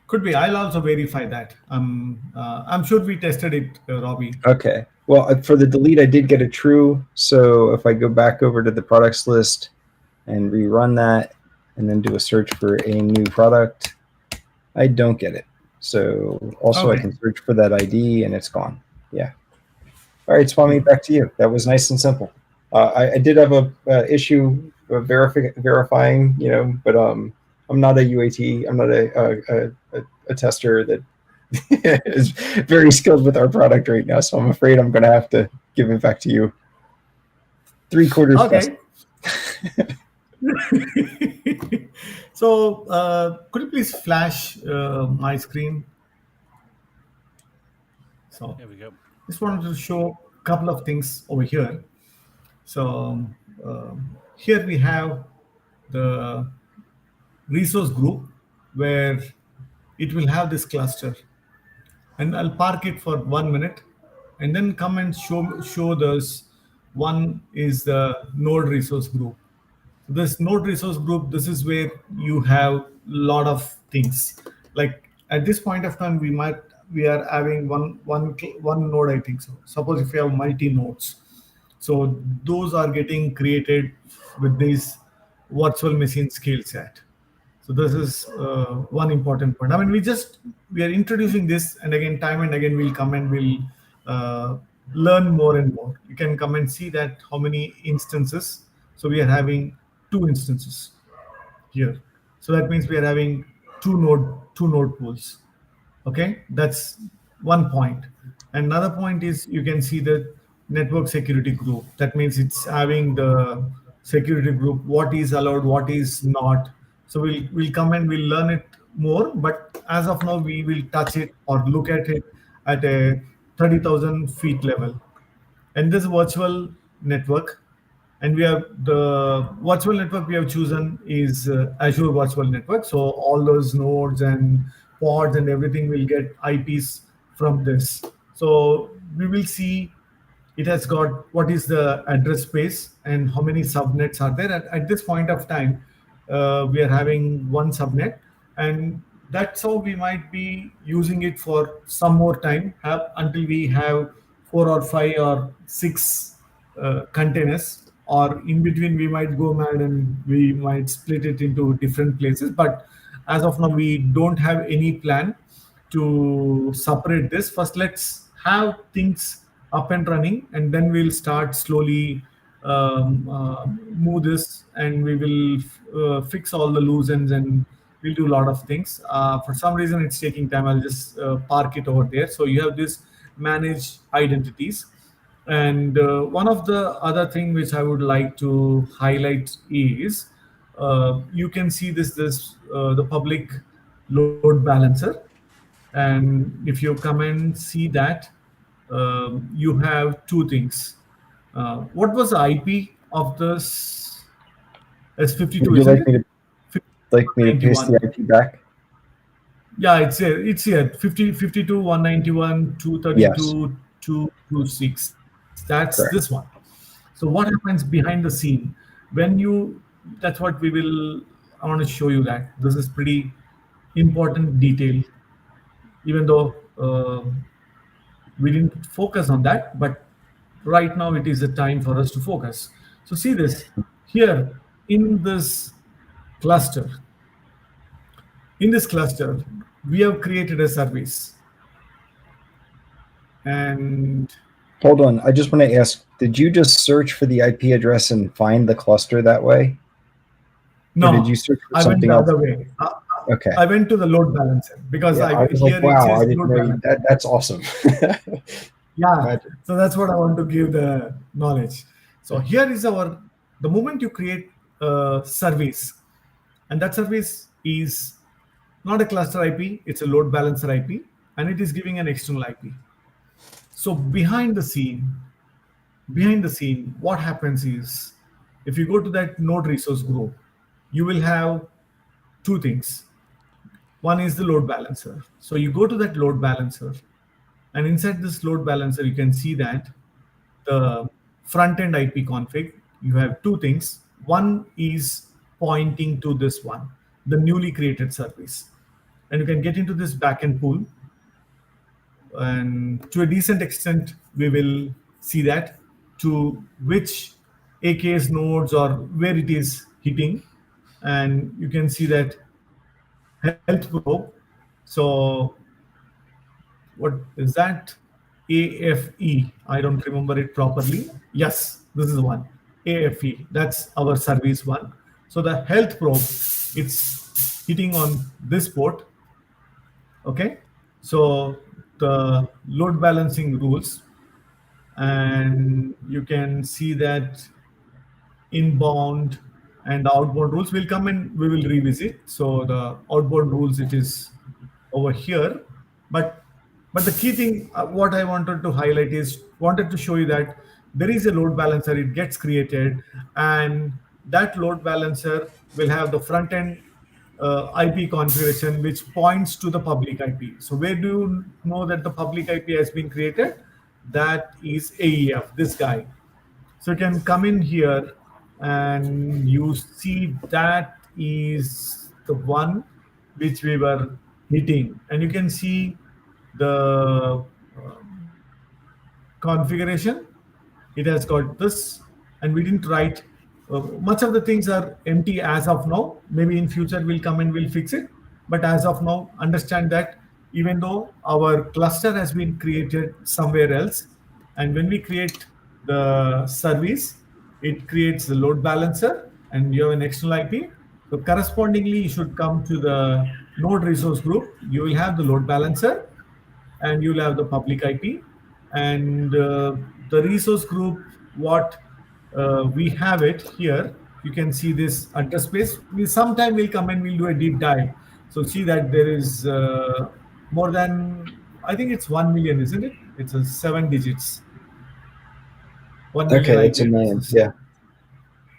Could be. I'll also verify that. I'm sure we tested it, Robbie. Okay. Well, for the delete, I did get a true. So if I go back over to the products list and rerun that, and then do a search for a new product, I don't get it. So also I Okay. can search for that ID, and it's gone. Yeah. All right, Swami, back to you. That was nice and simple. I did have a issue of verifying, but I'm not a UAT. I'm not a tester that is very skilled with our product right now. So I'm afraid I'm going to have to give it back to you. 3/4 test. Okay. So, could you please flash my screen? So, There we go. just wanted to show a couple of things over here. So, here we have the resource group where it will have this cluster, and I'll park it for 1 minute, and then come and show this. One is the node resource group. This node resource group, this is where you have lot of things. Like at this point of time, we are having one node, I think so. Suppose if you have multi nodes, so those are getting created with this virtual machine skill set. So this is one important point. I mean, we are introducing this, and again, time and again, we'll come and we'll learn more and more. You can come and see that how many instances. So we are having 2 instances here. So that means we are having two node pools. Okay, that's one point. Another point is you can see the network security group. That means it's having the security group, what is allowed, what is not. So we'll come and we'll learn it more. But as of now, we will touch it or look at it at a 30,000 feet level. And this virtual network, and we have the virtual network we have chosen is Azure Virtual Network. So all those nodes and pods and everything will get IPs from this. So we will see it has got what is the address space and how many subnets are there. At this point of time, we are having one subnet, and that's how we might be using it for some more time until we have 4 or 5 or 6 containers, or in between we might go mad and we might split it into different places. But as of now, we don't have any plan to separate this. First, let's have things up and running, and then we'll start slowly move this, and we will fix all the loose ends, and we'll do a lot of things. For some reason, it's taking time. I'll just park it over there. So you have this manage identities. And one of the other thing which I would like to highlight is you can see the public load balancer. And if you come and see that, you have two things. What was the IP of this Would S52, you isn't it? like me to paste the 5191. IP back? Yeah, it's here. 50, 52, 191, Yes, 232, 226. That's this one. correct. So what happens behind the scene when you, that's what we will, I want to show you that. This is pretty important detail, even though we didn't focus on that, but right now it is a time for us to focus. So see this here in this cluster. In this cluster, we have created a service, and Hold on. I just want to ask, did you just search for the IP address and find the cluster that way? Or did you no, search for I went something the else? other way. Okay. I went to the load balancer because Yeah, I I was like, here it wow, I says didn't load know you, balancer. that's awesome. Yeah, Imagine. so that's what I want to give the knowledge. So here is our, the moment you create a service, and that service is not a cluster IP, it's a load balancer IP, and it is giving an external IP. So behind the scene, what happens is, if you go to that node resource group, you will have two things. One is the load balancer. So you go to that load balancer, and inside this load balancer, you can see that the front end IP config, you have two things. One is pointing to this one, the newly created service. And you can get into this backend pool, and to a decent extent, we will see that to which AKS nodes or where it is hitting. And you can see that health probe. So what is that? AFE. I don't remember it properly. Yes, this is one. AFE. That's our service one. So the health probe, it's hitting on this port. Okay. So the load balancing rules, and you can see that inbound and outbound rules will come and we will revisit. So the outbound rules, it is over here, but the key thing, what I wanted to highlight is, wanted to show you that there is a load balancer, it gets created, and that load balancer will have the front end IP configuration which points to the public IP. So where do you know that the public IP has been created? That is AEF, this guy. So you can come in here and you see that is the one which we were hitting. And you can see the configuration. It has got this, and we didn't write. Much of the things are empty as of now. Maybe in future we'll come and we'll fix it. But as of now, understand that even though our cluster has been created somewhere else, and when we create the service, it creates the load balancer, and you have an external IP. So correspondingly, you should come to the node resource group. You will have the load balancer, and you'll have the public IP, and the resource group. What we have it here. You can see this address space. We sometime will come and we'll do a deep dive. So see that there is more than, I think it's 1 million, isn't it? It's a 7 digits. 1 million Okay, that's IP a million. addresses. Yeah.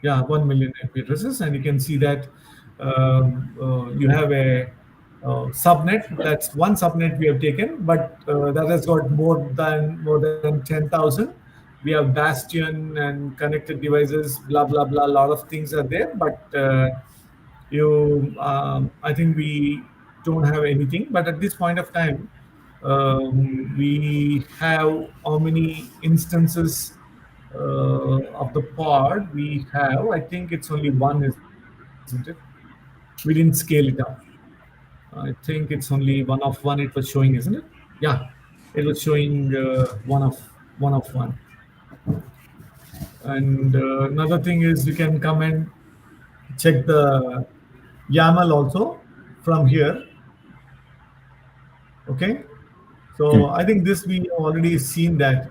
Yeah, 1 million IP addresses, and you can see that you have a subnet. That's one subnet we have taken, but that has got more than 10,000. We have Bastion and connected devices, blah blah blah. A lot of things are there, but I think we don't have anything. But at this point of time, we have how many instances of the pod we have? I think it's only one, isn't it? We didn't scale it up. I think it's only one of one it was showing, isn't it? Yeah, it was showing one of one. And another thing is, you can come and check the YAML also from here. Okay, so I think this we have already seen that.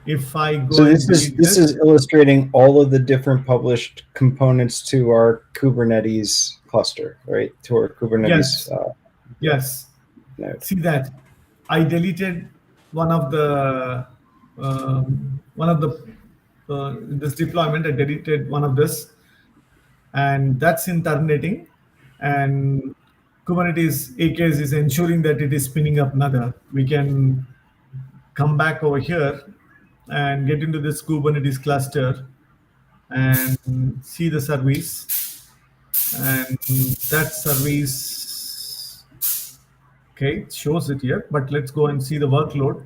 If I go So and this delete is this, illustrating all of the different published components to our Kubernetes cluster, right? To our Kubernetes yes, yeah, yes, node. see that I deleted one of the one of the this deployment. I deleted one of this, and that's in terminating. And Kubernetes AKS is ensuring that it is spinning up another. We can come back over here and get into this Kubernetes cluster and see the service. And that service, okay, it shows it here, but let's go and see the workload.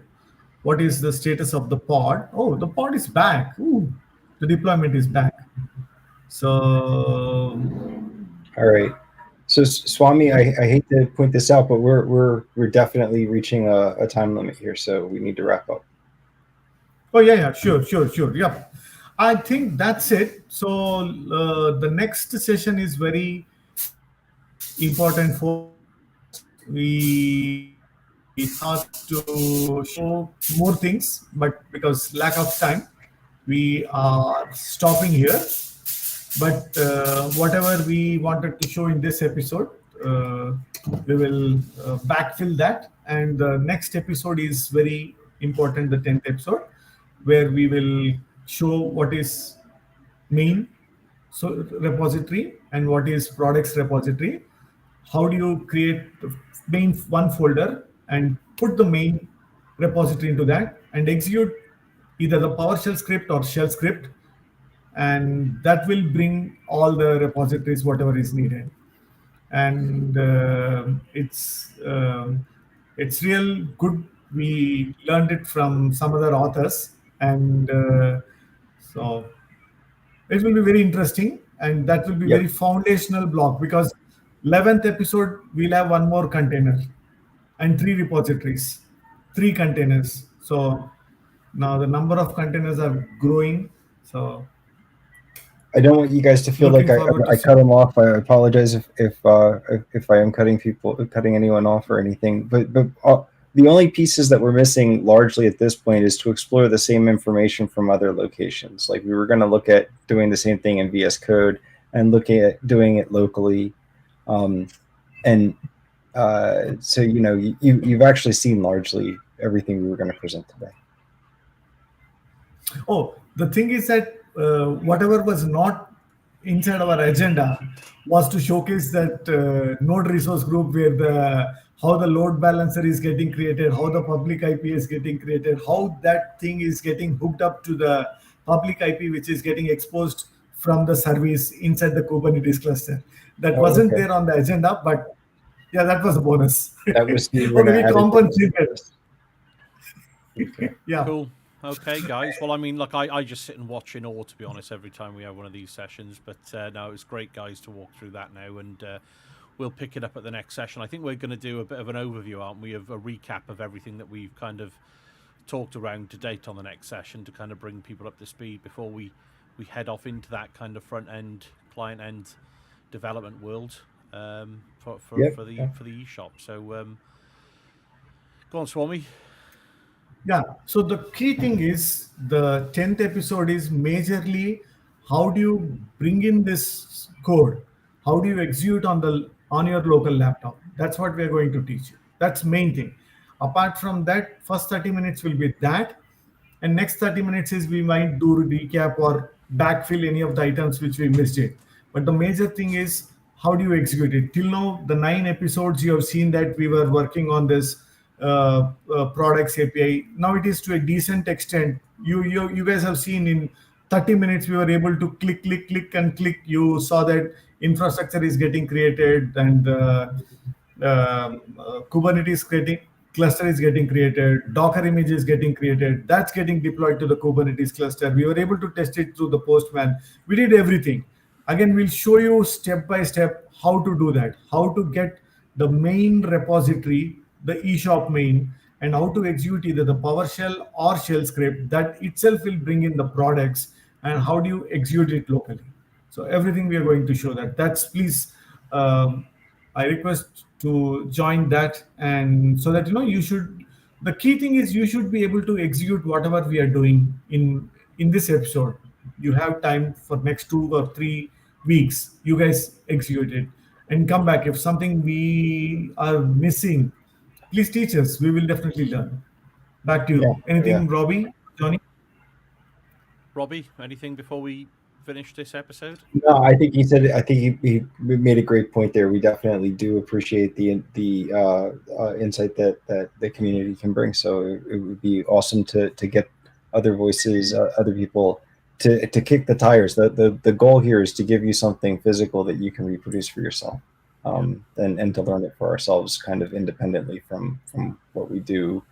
What is the status of the pod? Oh, the pod is back. Ooh, the deployment is back. So, All right. So Swami, I hate to point this out, but we're definitely reaching a time limit here, so we need to wrap up. oh yeah, sure. Yeah, I think that's it. So the next session is very important for us. We thought to show more things, but because lack of time, we are stopping here. But whatever we wanted to show in this episode, uh, we will backfill that. And the next episode is very important, the 10th episode, where we will show what is main repository and what is products repository. How do you create the main one folder and put the main repository into that and execute either the PowerShell script or shell script, and that will bring all the repositories whatever is needed. And it's real good. We learned it from some other authors, and so it will be very interesting, and that will be Yep. very foundational block, because 11th episode we'll have one more container and 3 repositories, 3 containers. So now the number of containers are growing. So I don't want you guys to feel looking like forward to I see. cut them off. I apologize if I am cutting anyone off or anything. But the only pieces that we're missing largely at this point is to explore the same information from other locations. Like we were going to look at doing the same thing in VS Code and looking at doing it locally, and so you've actually seen largely everything we were going to present today. Oh, the thing is that whatever was not inside our agenda was to showcase that node resource group, where how the load balancer is getting created, how the public IP is getting created, how that thing is getting hooked up to the public IP, which is getting exposed from the service inside the Kubernetes cluster. That wasn't Okay. there on the agenda, but yeah, that was a bonus. That was Okay, we compensated. Okay. Yeah. Cool. Okay, guys. Well, I mean, look, I just sit and watch in awe, to be honest, every time we have one of these sessions. But no, it was great, guys, to walk through that now, and we'll pick it up at the next session. I think we're going to do a bit of an overview, aren't we, of a recap of everything that we've kind of talked around to date on the next session, to kind of bring people up to speed before we head off into that kind of front end, client end development world for the eShop. So go on, Swami. Yeah. So the key thing is, the 10th episode is majorly how do you bring in this code? How do you execute on your local laptop? That's what we are going to teach you. That's main thing. Apart from that, first 30 minutes will be that, and next 30 minutes is we might do a recap or backfill any of the items which we missed it. But the major thing is how do you execute it. Till now, the 9 episodes you have seen that we were working on this products API. Now it is to a decent extent. You guys have seen in 30 minutes we were able to click and click. You saw that infrastructure is getting created, and Kubernetes cluster is getting created, Docker image is getting created, that's getting deployed to the Kubernetes cluster. We were able to test it through the Postman. We did everything. Again, we'll show you step by step how to do that, how to get the main repository, the eShop main, and how to execute either the PowerShell or shell script that itself will bring in the products, and how do you execute it locally. So everything we are going to show that. That's please, I request to join that, and so that you should. The key thing is you should be able to execute whatever we are doing in this episode. You have time for next 2 or 3 weeks. You guys execute it and come back. If something we are missing, please teach us. We will definitely learn. Back to you. Yeah, Anything, yeah. Robbie, Johnny? Robbie, anything before we finish this episode? No, I think he said. I think he made a great point there. We definitely do appreciate the insight that the community can bring. So it would be awesome to get other voices, other people to kick the tires. The goal here is to give you something physical that you can reproduce for yourself, and to learn it for ourselves, kind of independently from what we do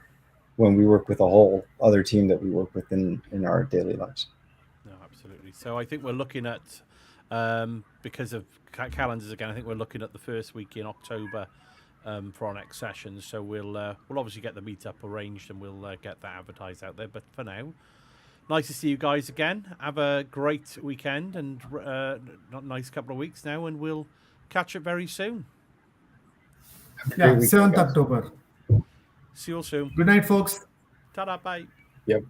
when we work with a whole other team that we work with in our daily lives. No, absolutely. So I think we're looking at, because of calendars again, I think we're looking at the first week in October for our next sessions. So we'll obviously get the meetup arranged and we'll get that advertised out there. But for now, nice to see you guys again. Have a great weekend and nice couple of weeks now, and we'll catch up very soon. Yeah, 7th October. See you all soon. Good night, folks. Ta-da, bye. Yep.